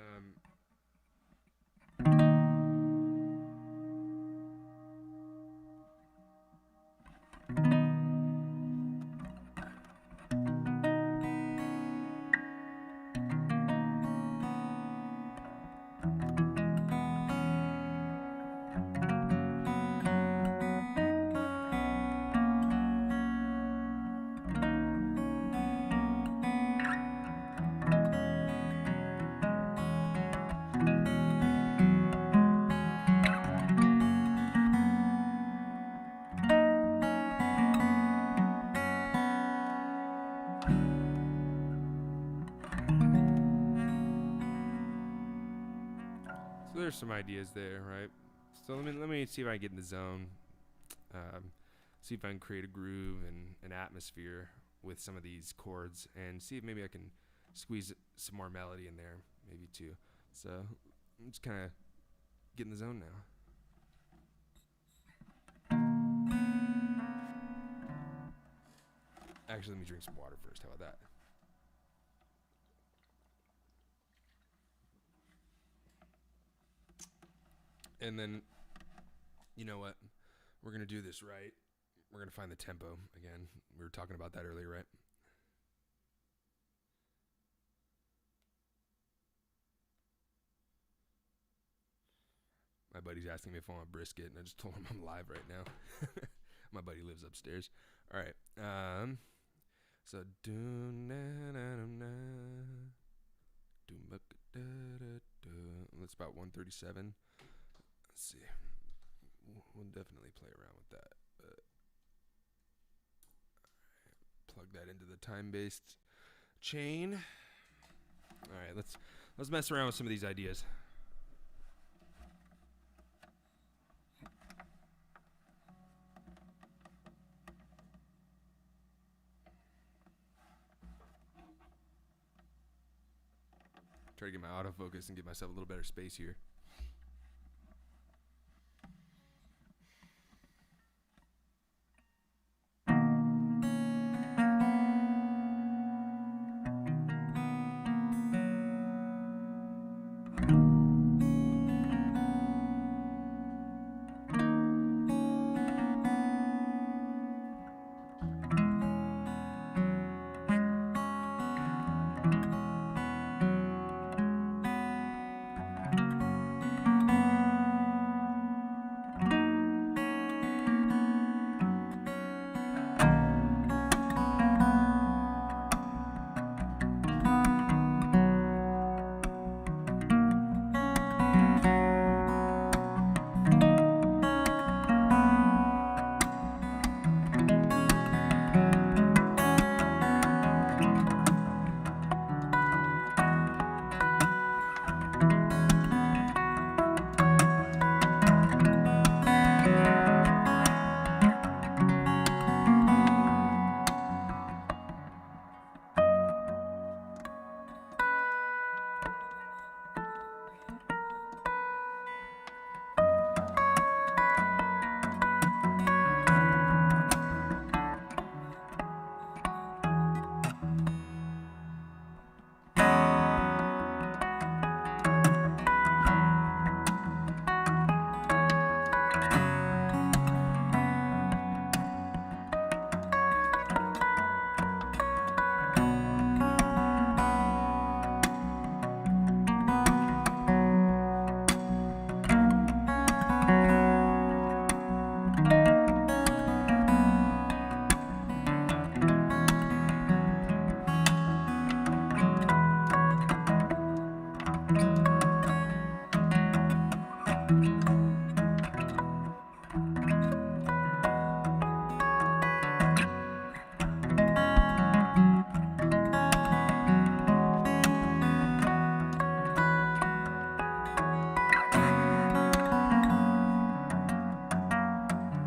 so there's some ideas there, right? So let me see if I can get in the zone. See if I can create a groove and an atmosphere with some of these chords and see if maybe I can squeeze some more melody in there, maybe too. So I'm just kind of getting in the zone now. Actually, let me drink some water first. How about that? And then, you know what? We're going to do this right. We're going to find the tempo again. We were talking about that earlier, right? My buddy's asking me if I want brisket, and I just told him I'm live right now. My buddy lives upstairs. All right. So that's about 137. Let's see. We'll definitely play around with that. Plug that into the time-based chain. All right, let's mess around with some of these ideas. Try to get my autofocus and give myself a little better space here.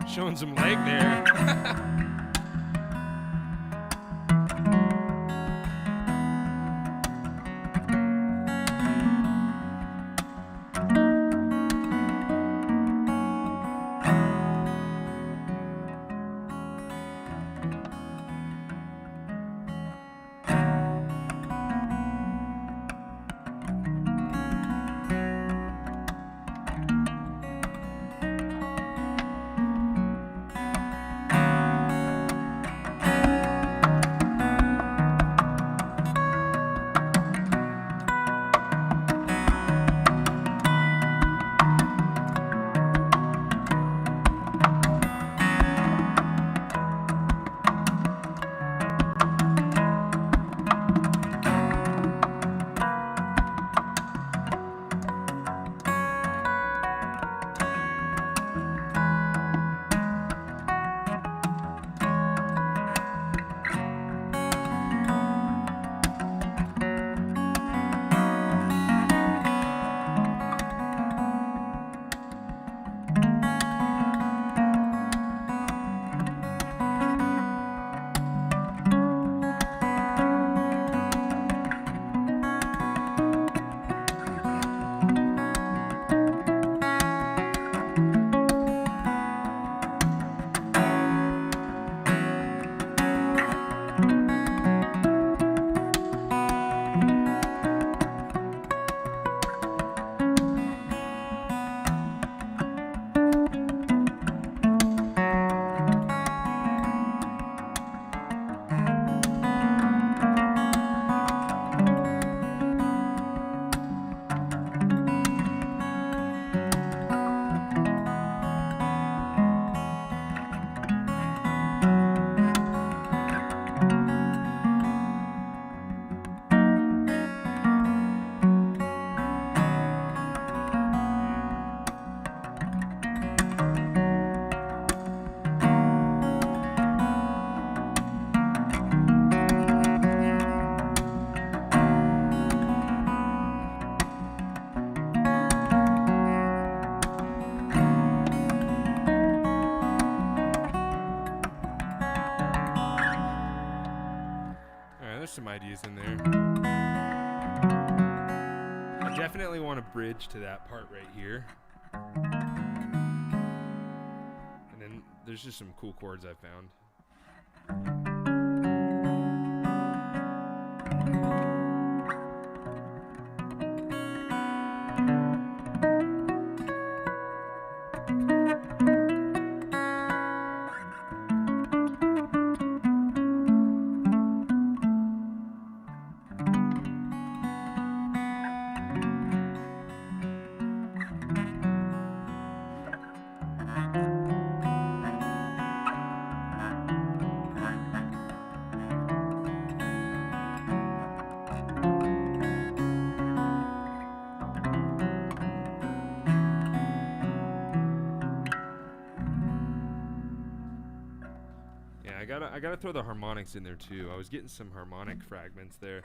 Showing some leg there. ideas in there. I definitely want to bridge to that part right here. And then there's just some cool chords I found. I gotta throw the harmonics in there too. I was getting some harmonic fragments there.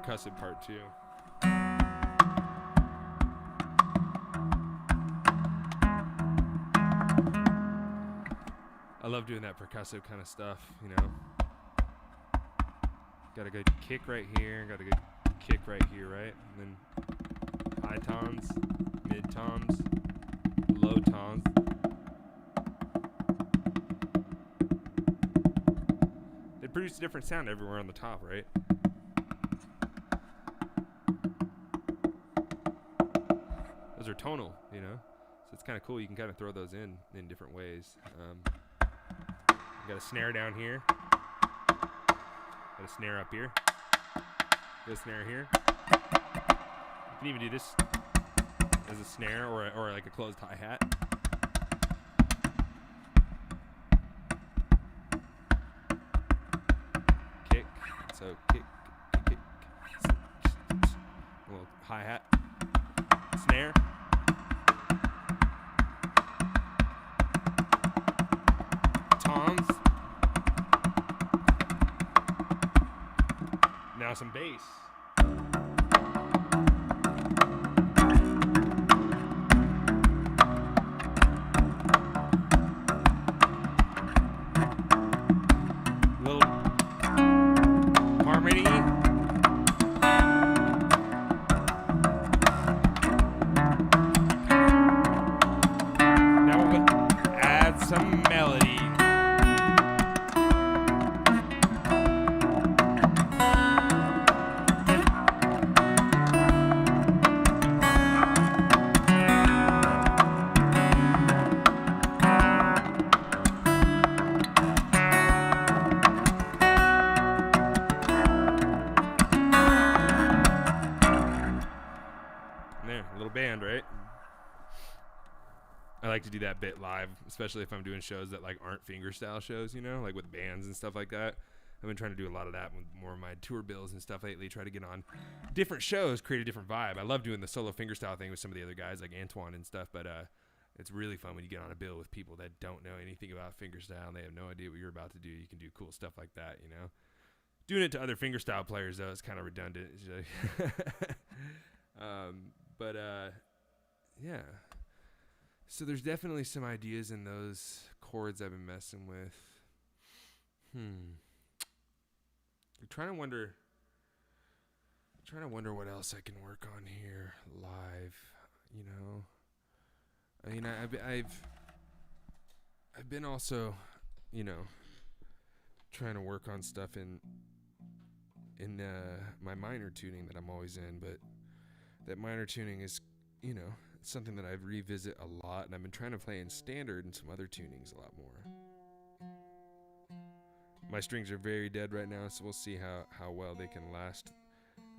Percussive part too. I love doing that percussive kind of stuff, you know. Got a good kick right here, got a good kick right here, right? And then high toms, mid toms, low toms. They produce a different sound everywhere on the top, right? Those are tonal, you know, so it's kind of cool. You can kind of throw those in different ways. You got a snare down here, got a snare up here, got a snare here. You can even do this as a snare or like a closed hi-hat. Kick, so kick, kick, a little hi-hat, snare. Toms. Now some bass. Little harmony. Now we'll add some melody. Band, right? I like to do that bit live, especially if I'm doing shows that like aren't fingerstyle shows, you know, like with bands and stuff like that. I've been trying to do a lot of that with more of my tour bills and stuff lately. Try to get on different shows, create a different vibe. I love doing the solo fingerstyle thing with some of the other guys like Antoine and stuff, but it's really fun when you get on a bill with people that don't know anything about fingerstyle and they have no idea what you're about to do. You can do cool stuff like that, you know. Doing it to other fingerstyle players though is kind of redundant. Yeah. So there's definitely some ideas in those chords I've been messing with. I'm trying to wonder what else I can work on here live, you know. I mean, I've been also, you know, trying to work on stuff in in my minor tuning that I'm always in, but that minor tuning is, something that I revisit a lot, and I've been trying to play in standard and some other tunings a lot more. My strings are very dead right now, so we'll see how well they can last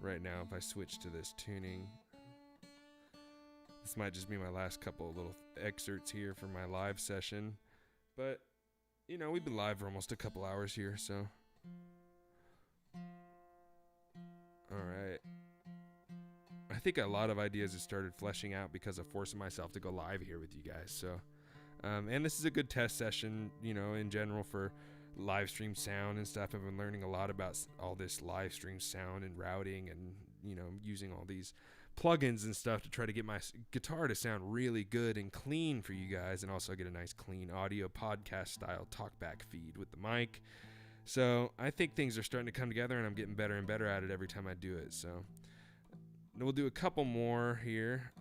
right now if I switch to this tuning. This might just be my last couple of little excerpts here from my live session, but we've been live for almost a couple hours here, so all right. I think a lot of ideas have started fleshing out because of forcing myself to go live here with you guys. So, and this is a good test session, in general for live stream sound and stuff. I've been learning a lot about all this live stream sound and routing and, using all these plugins and stuff to try to get my guitar to sound really good and clean for you guys, and also get a nice clean audio podcast style talkback feed with the mic. So I think things are starting to come together, and I'm getting better and better at it every time I do it. So we'll do a couple more here,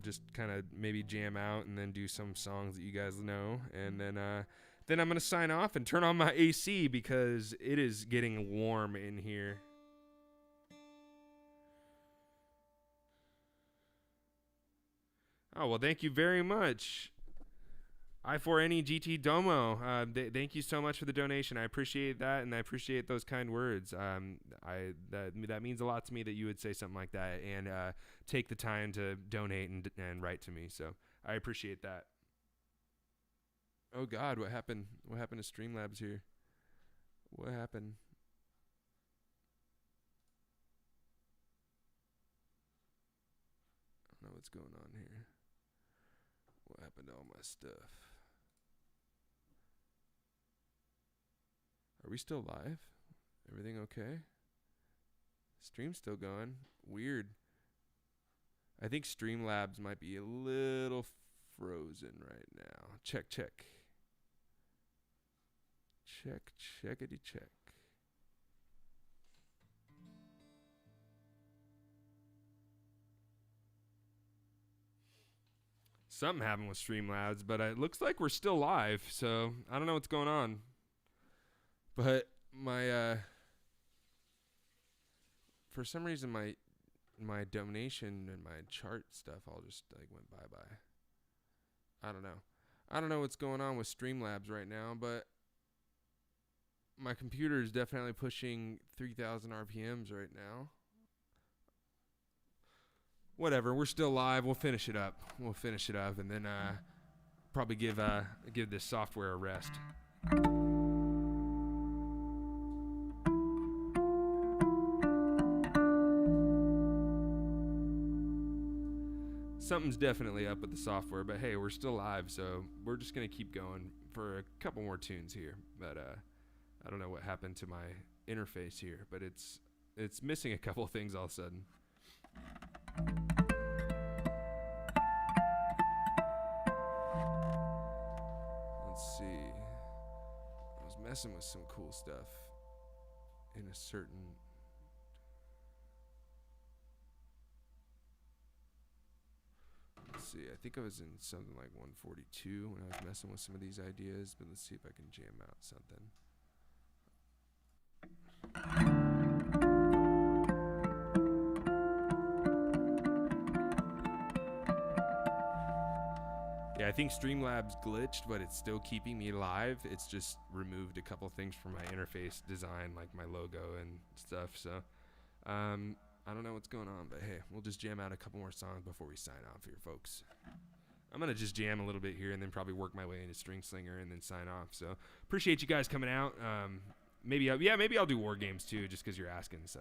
just kind of maybe jam out and then do some songs that you guys know. And then I'm going to sign off and turn on my AC because it is getting warm in here. Oh, well, thank you very much. I4NE GT Domo. Thank you so much for the donation. I appreciate that, and I appreciate those kind words. That means a lot to me that you would say something like that and take the time to donate and write to me. So I appreciate that. Oh God, what happened? What happened to Streamlabs here? What happened? I don't know what's going on here. What happened to all my stuff? Are we still live? Everything okay? Stream's still going. Weird. I think Streamlabs might be a little frozen right now. Check. Checkity check. Something happened with Streamlabs, but it looks like we're still live, so I don't know what's going on. But my for some reason my donation and my chart stuff all just went bye-bye. I don't know what's going on with Streamlabs right now, but my computer is definitely pushing 3,000 RPMs right now. Whatever, we're still live. We'll finish it up, and then probably give this software a rest. Something's definitely up with the software, but hey, we're still live, so we're just gonna keep going for a couple more tunes here. But I don't know what happened to my interface here, but it's missing a couple of things all of a sudden. Let's see. I was messing with some cool stuff in a certain... Let's see. I think I was in something like 142 when I was messing with some of these ideas, but let's see if I can jam out something. Yeah, I think Streamlabs glitched, but it's still keeping me live. It's just removed a couple things from my interface design, like my logo and stuff. So I don't know what's going on, but hey, we'll just jam out a couple more songs before we sign off here, folks. I'm going to just jam a little bit here and then probably work my way into String Slinger and then sign off. So appreciate you guys coming out. Maybe I'll do War Games too, just because you're asking. So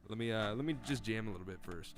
let me just jam a little bit first.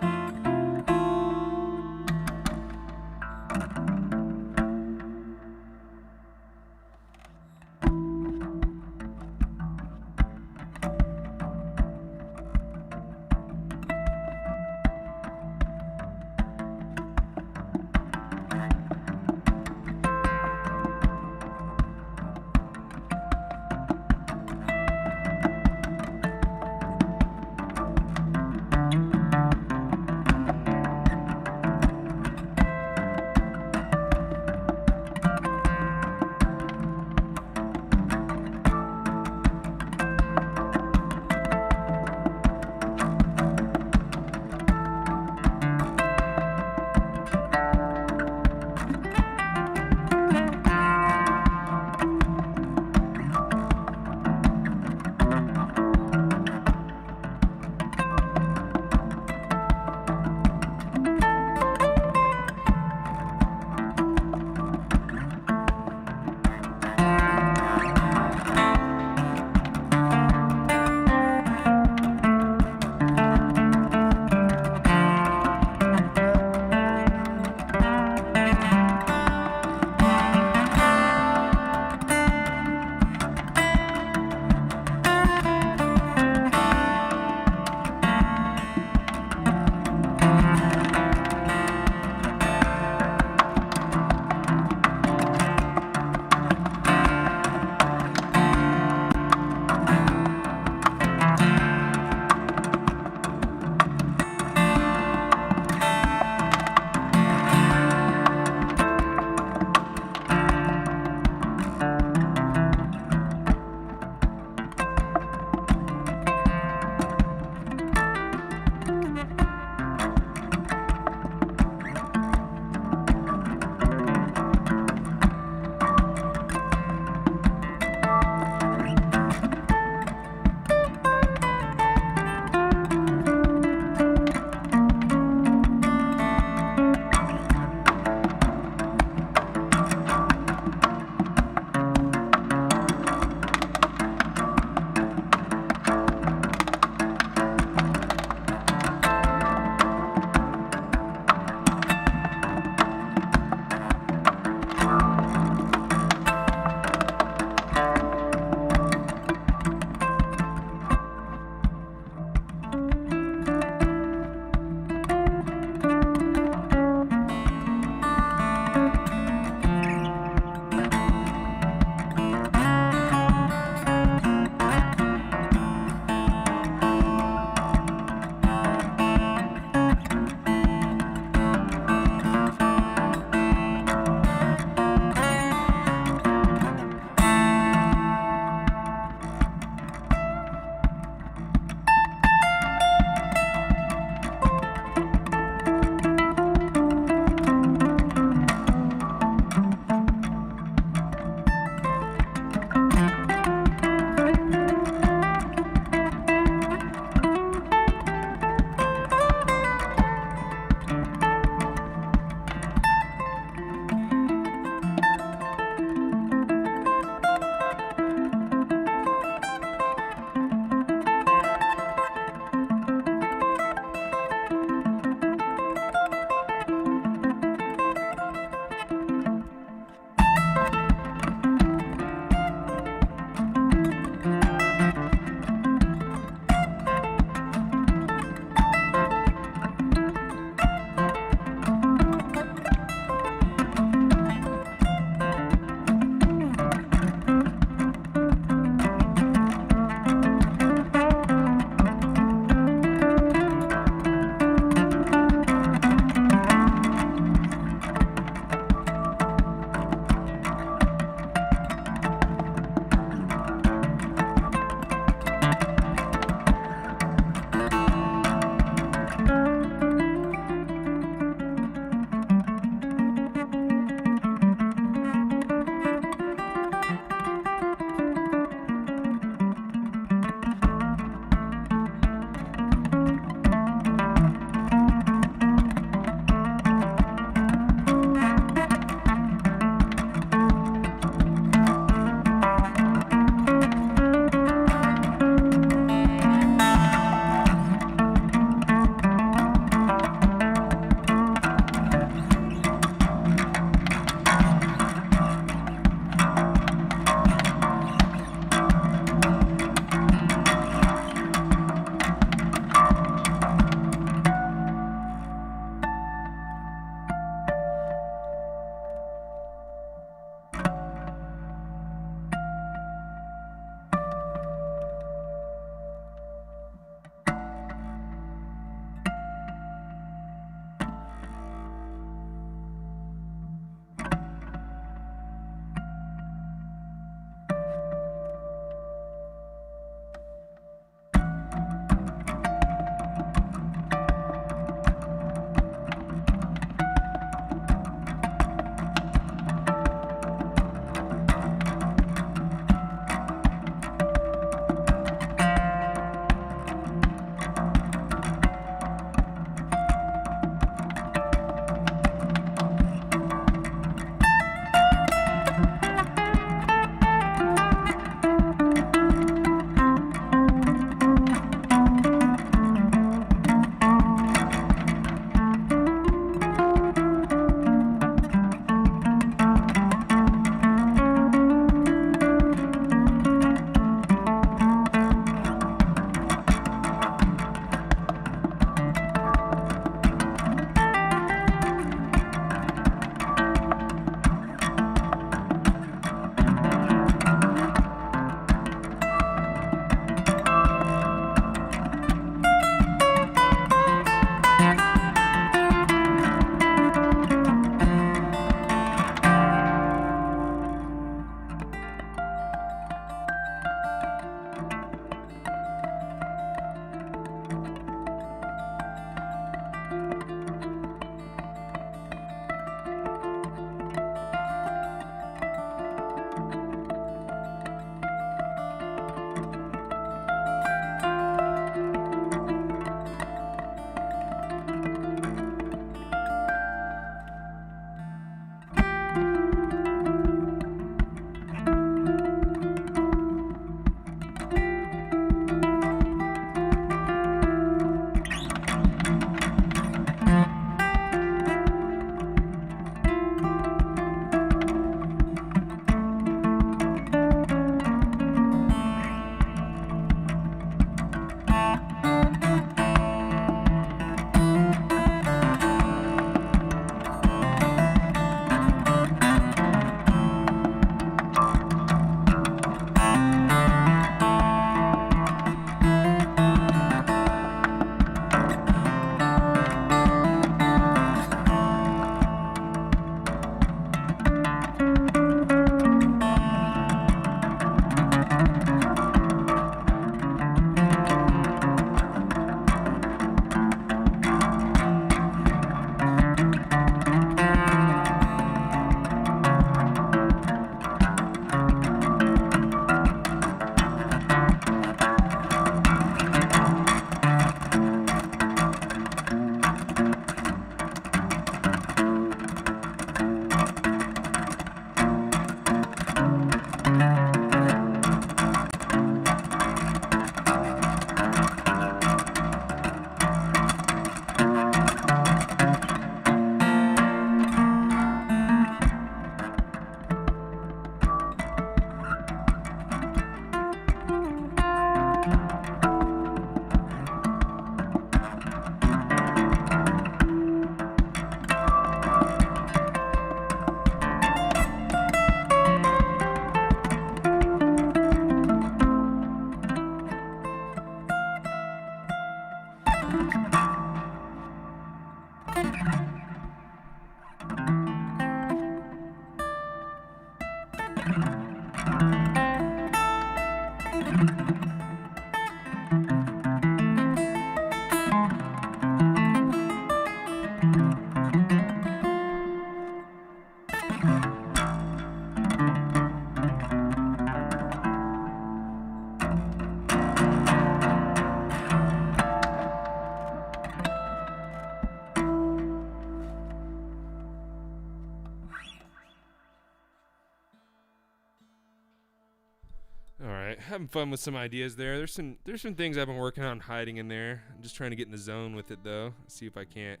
All right, having fun with some ideas there. There's some things I've been working on hiding in there. I'm just trying to get in the zone with it though. See if I can't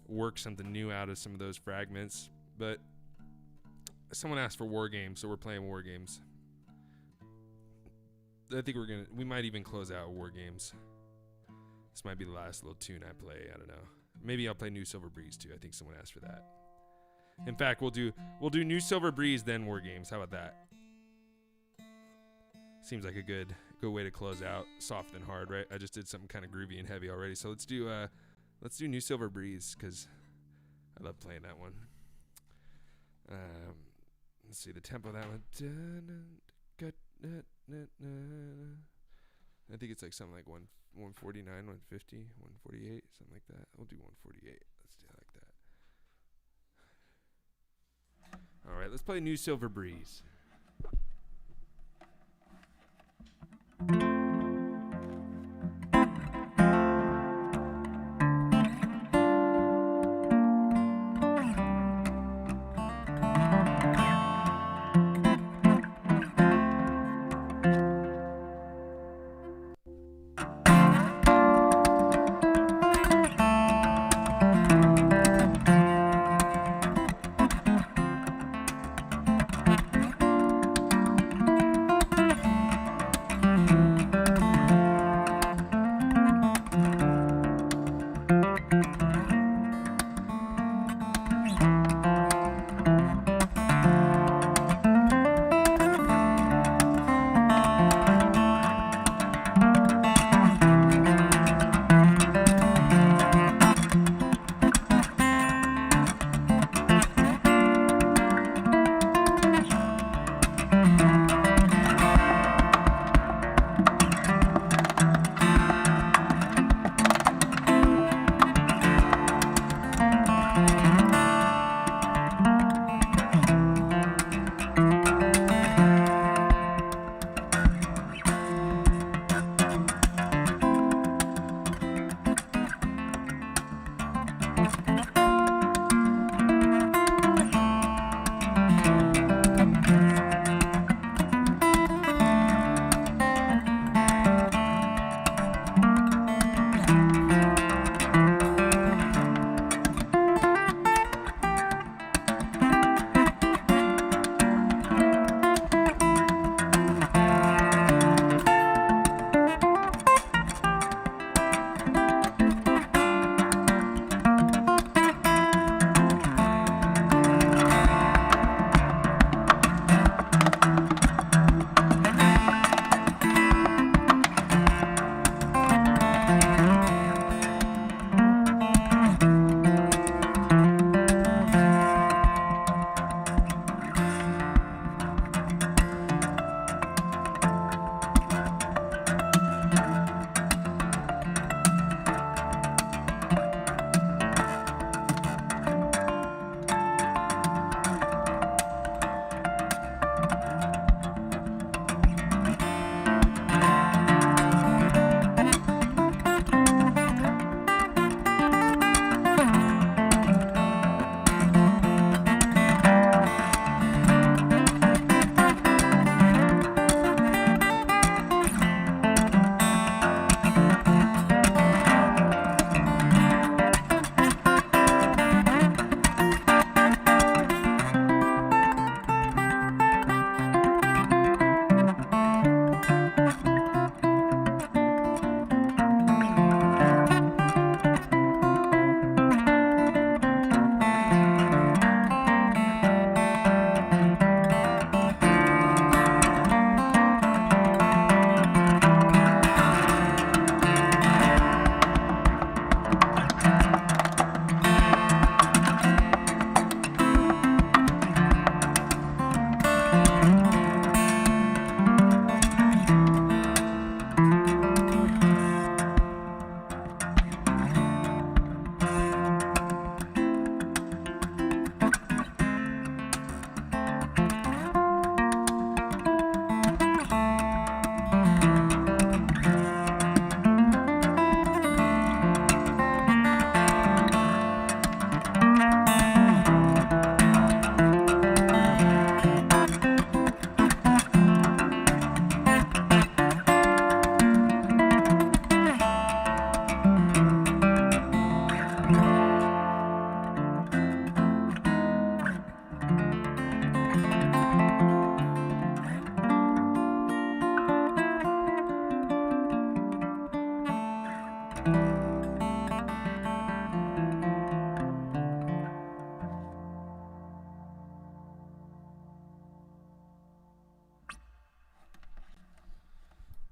work something new out of some of those fragments. But someone asked for war games, so we're playing war games. I think we might even close out war games. This might be the last little tune I play. I don't know. Maybe I'll play New Silver Breeze too. I think someone asked for that. In fact, we'll do New Silver Breeze then war games. How about that? Seems like a good way to close out. Soft and hard, right? I just did something kind of groovy and heavy already. So let's do New Silver Breeze because I love playing that one. Let's see the tempo of that one. I think it's like something like 149, 150, 148, something like that. We'll do 148. Let's do it like that. All right, let's play New Silver Breeze.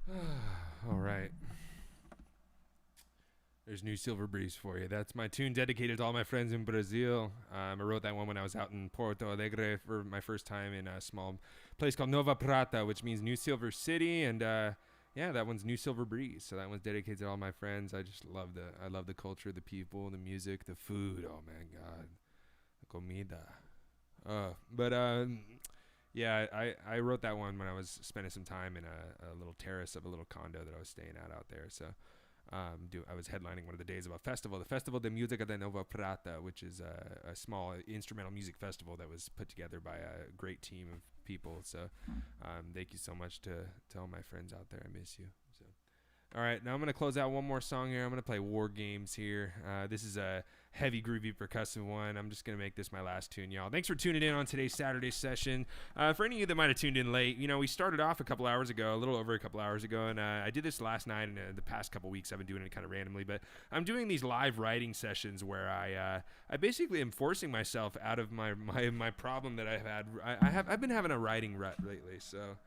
All right. There's New Silver Breeze for you. That's my tune dedicated to all my friends in Brazil. I wrote that one when I was out in Porto Alegre for my first time in a small place called Nova Prata, which means New Silver City. And yeah, that one's New Silver Breeze. So that one's dedicated to all my friends. I just love the culture, the people, the music, the food. Oh man, God, the comida. Yeah, I wrote that one when I was spending some time in a little terrace of a little condo that I was staying at out there. So. I was headlining one of the days of a festival, the Festival de Música de Nova Prata, which is a small instrumental music festival that was put together by a great team of people. So thank you so much to all my friends out there. I miss you. So. All right, now I'm going to close out one more song here. I'm going to play War Games here. This is a heavy, groovy, percussive one. I'm just going to make this my last tune, y'all. Thanks for tuning in on today's Saturday session. For any of you that might have tuned in late, we started off a little over a couple hours ago, and I did this last night, and the past couple weeks I've been doing it kind of randomly, but I'm doing these live writing sessions where I basically am forcing myself out of my problem that I've had. I've been having a writing rut lately, so...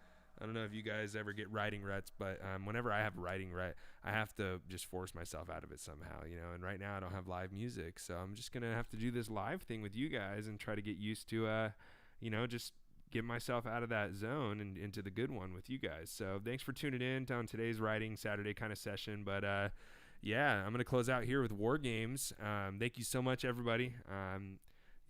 I don't know if you guys ever get writing ruts, but whenever I have a writing rut, I have to just force myself out of it somehow, and right now I don't have live music, so I'm just going to have to do this live thing with you guys and try to get used to, just get myself out of that zone and into the good one with you guys. So thanks for tuning in on today's Writing Saturday kind of session, but yeah, I'm going to close out here with War Games. Thank you so much, everybody.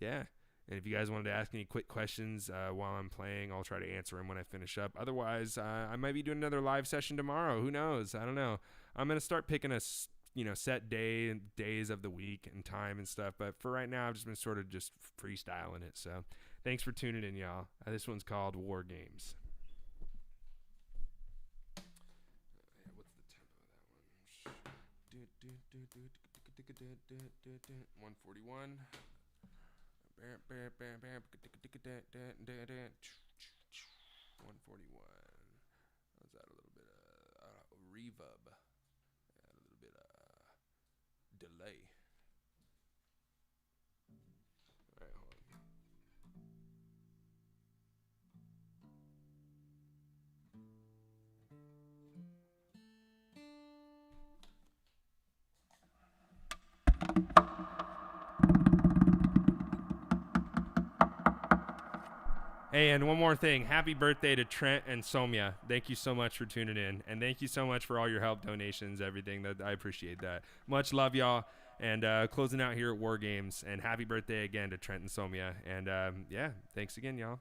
Yeah. And if you guys wanted to ask any quick questions while I'm playing, I'll try to answer them when I finish up. Otherwise, I might be doing another live session tomorrow. Who knows? I don't know. I'm going to start picking a set days of the week and time and stuff. But for right now, I've just been sort of just freestyling it. So thanks for tuning in, y'all. This one's called War Games. What's the tempo of that one? 141. 141. How's that? A little bit of reverb, a little bit of delay. All right, hold on. Hey, and one more thing. Happy birthday to Trent and Somya. Thank you so much for tuning in. And thank you so much for all your help, donations, everything. I appreciate that. Much love, y'all. And closing out here at War Games. And happy birthday again to Trent and Somya. And yeah, thanks again, y'all.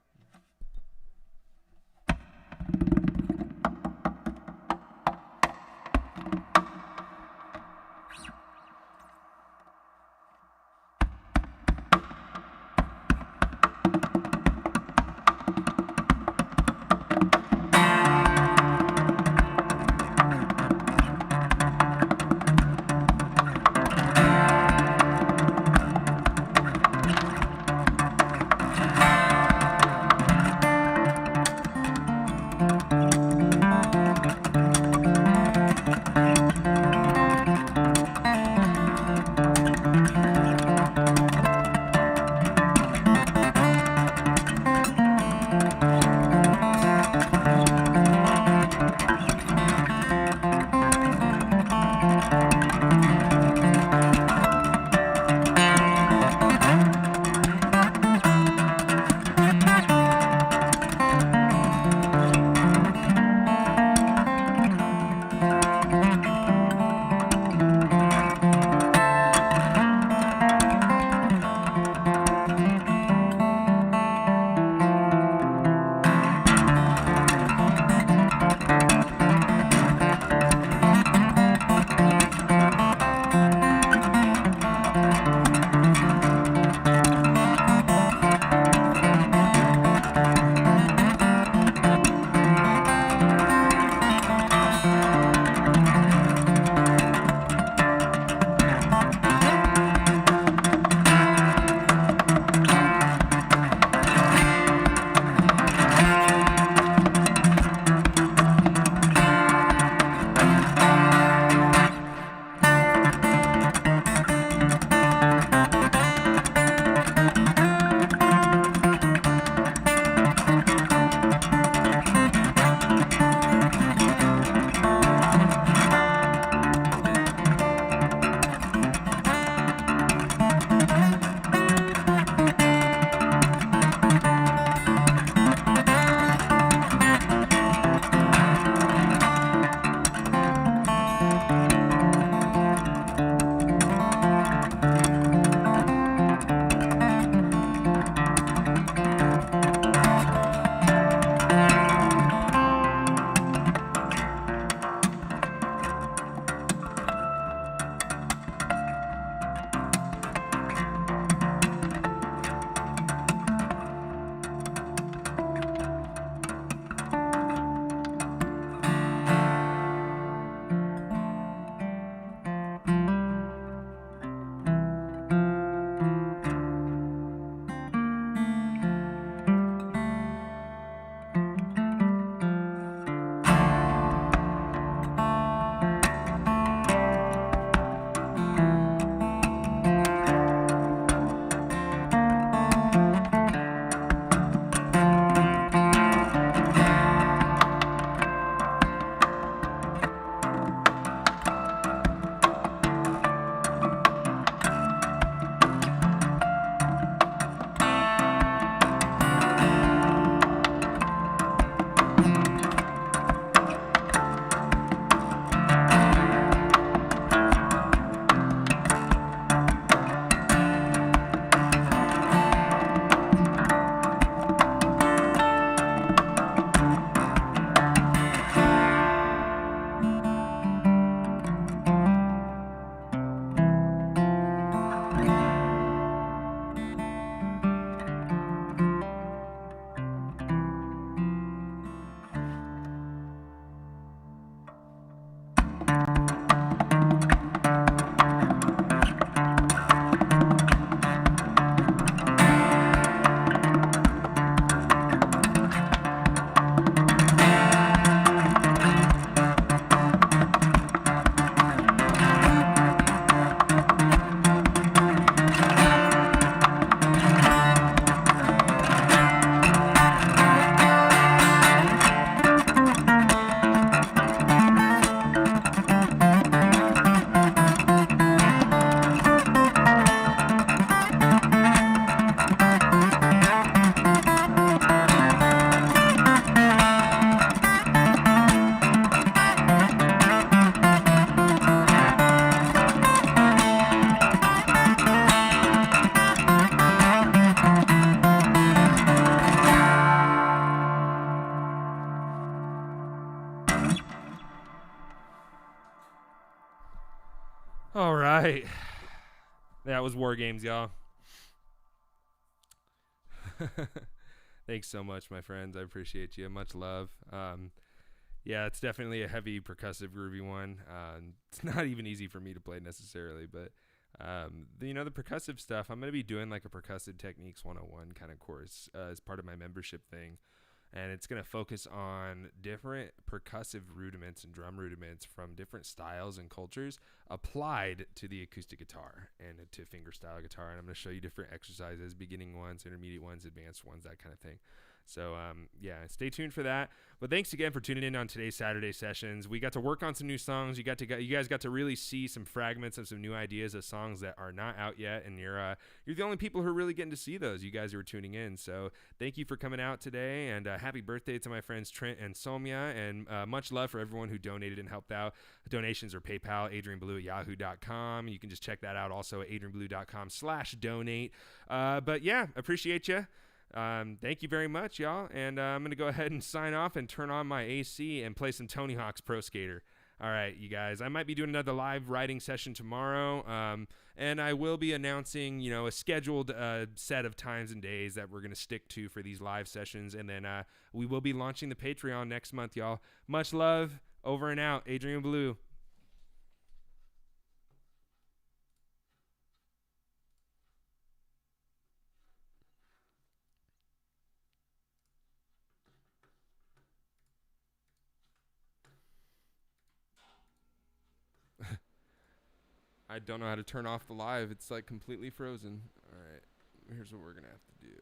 All right. That was War Games, y'all. Thanks so much, my friends. I appreciate you. Much love. Yeah, it's definitely a heavy percussive groovy one. It's not even easy for me to play necessarily, but the percussive stuff, I'm going to be doing like a percussive techniques 101 kind of course as part of my membership thing. And it's going to focus on different percussive rudiments and drum rudiments from different styles and cultures applied to the acoustic guitar and to fingerstyle guitar. And I'm going to show you different exercises, beginning ones, intermediate ones, advanced ones, that kind of thing. So, yeah, stay tuned for that. But thanks again for tuning in on today's Saturday sessions. We got to work on some new songs. You guys got to really see some fragments of some new ideas of songs that are not out yet, and you're the only people who are really getting to see those. You guys who are tuning in. So, thank you for coming out today, and happy birthday to my friends Trent and Somya, and much love for everyone who donated and helped out. Donations are PayPal, AdrianBlue@yahoo.com. You can just check that out also at AdrianBlue.com/donate. But yeah, appreciate you. Thank you very much, y'all. And I'm going to go ahead and sign off and turn on my AC and play some Tony Hawk's Pro Skater. All right, you guys. I might be doing another live writing session tomorrow. And I will be announcing, a scheduled set of times and days that we're going to stick to for these live sessions. And then we will be launching the Patreon next month, y'all. Much love. Over and out. Adrian Blue. I don't know how to turn off the live. It's like completely frozen. All right. Here's what we're going to have to do.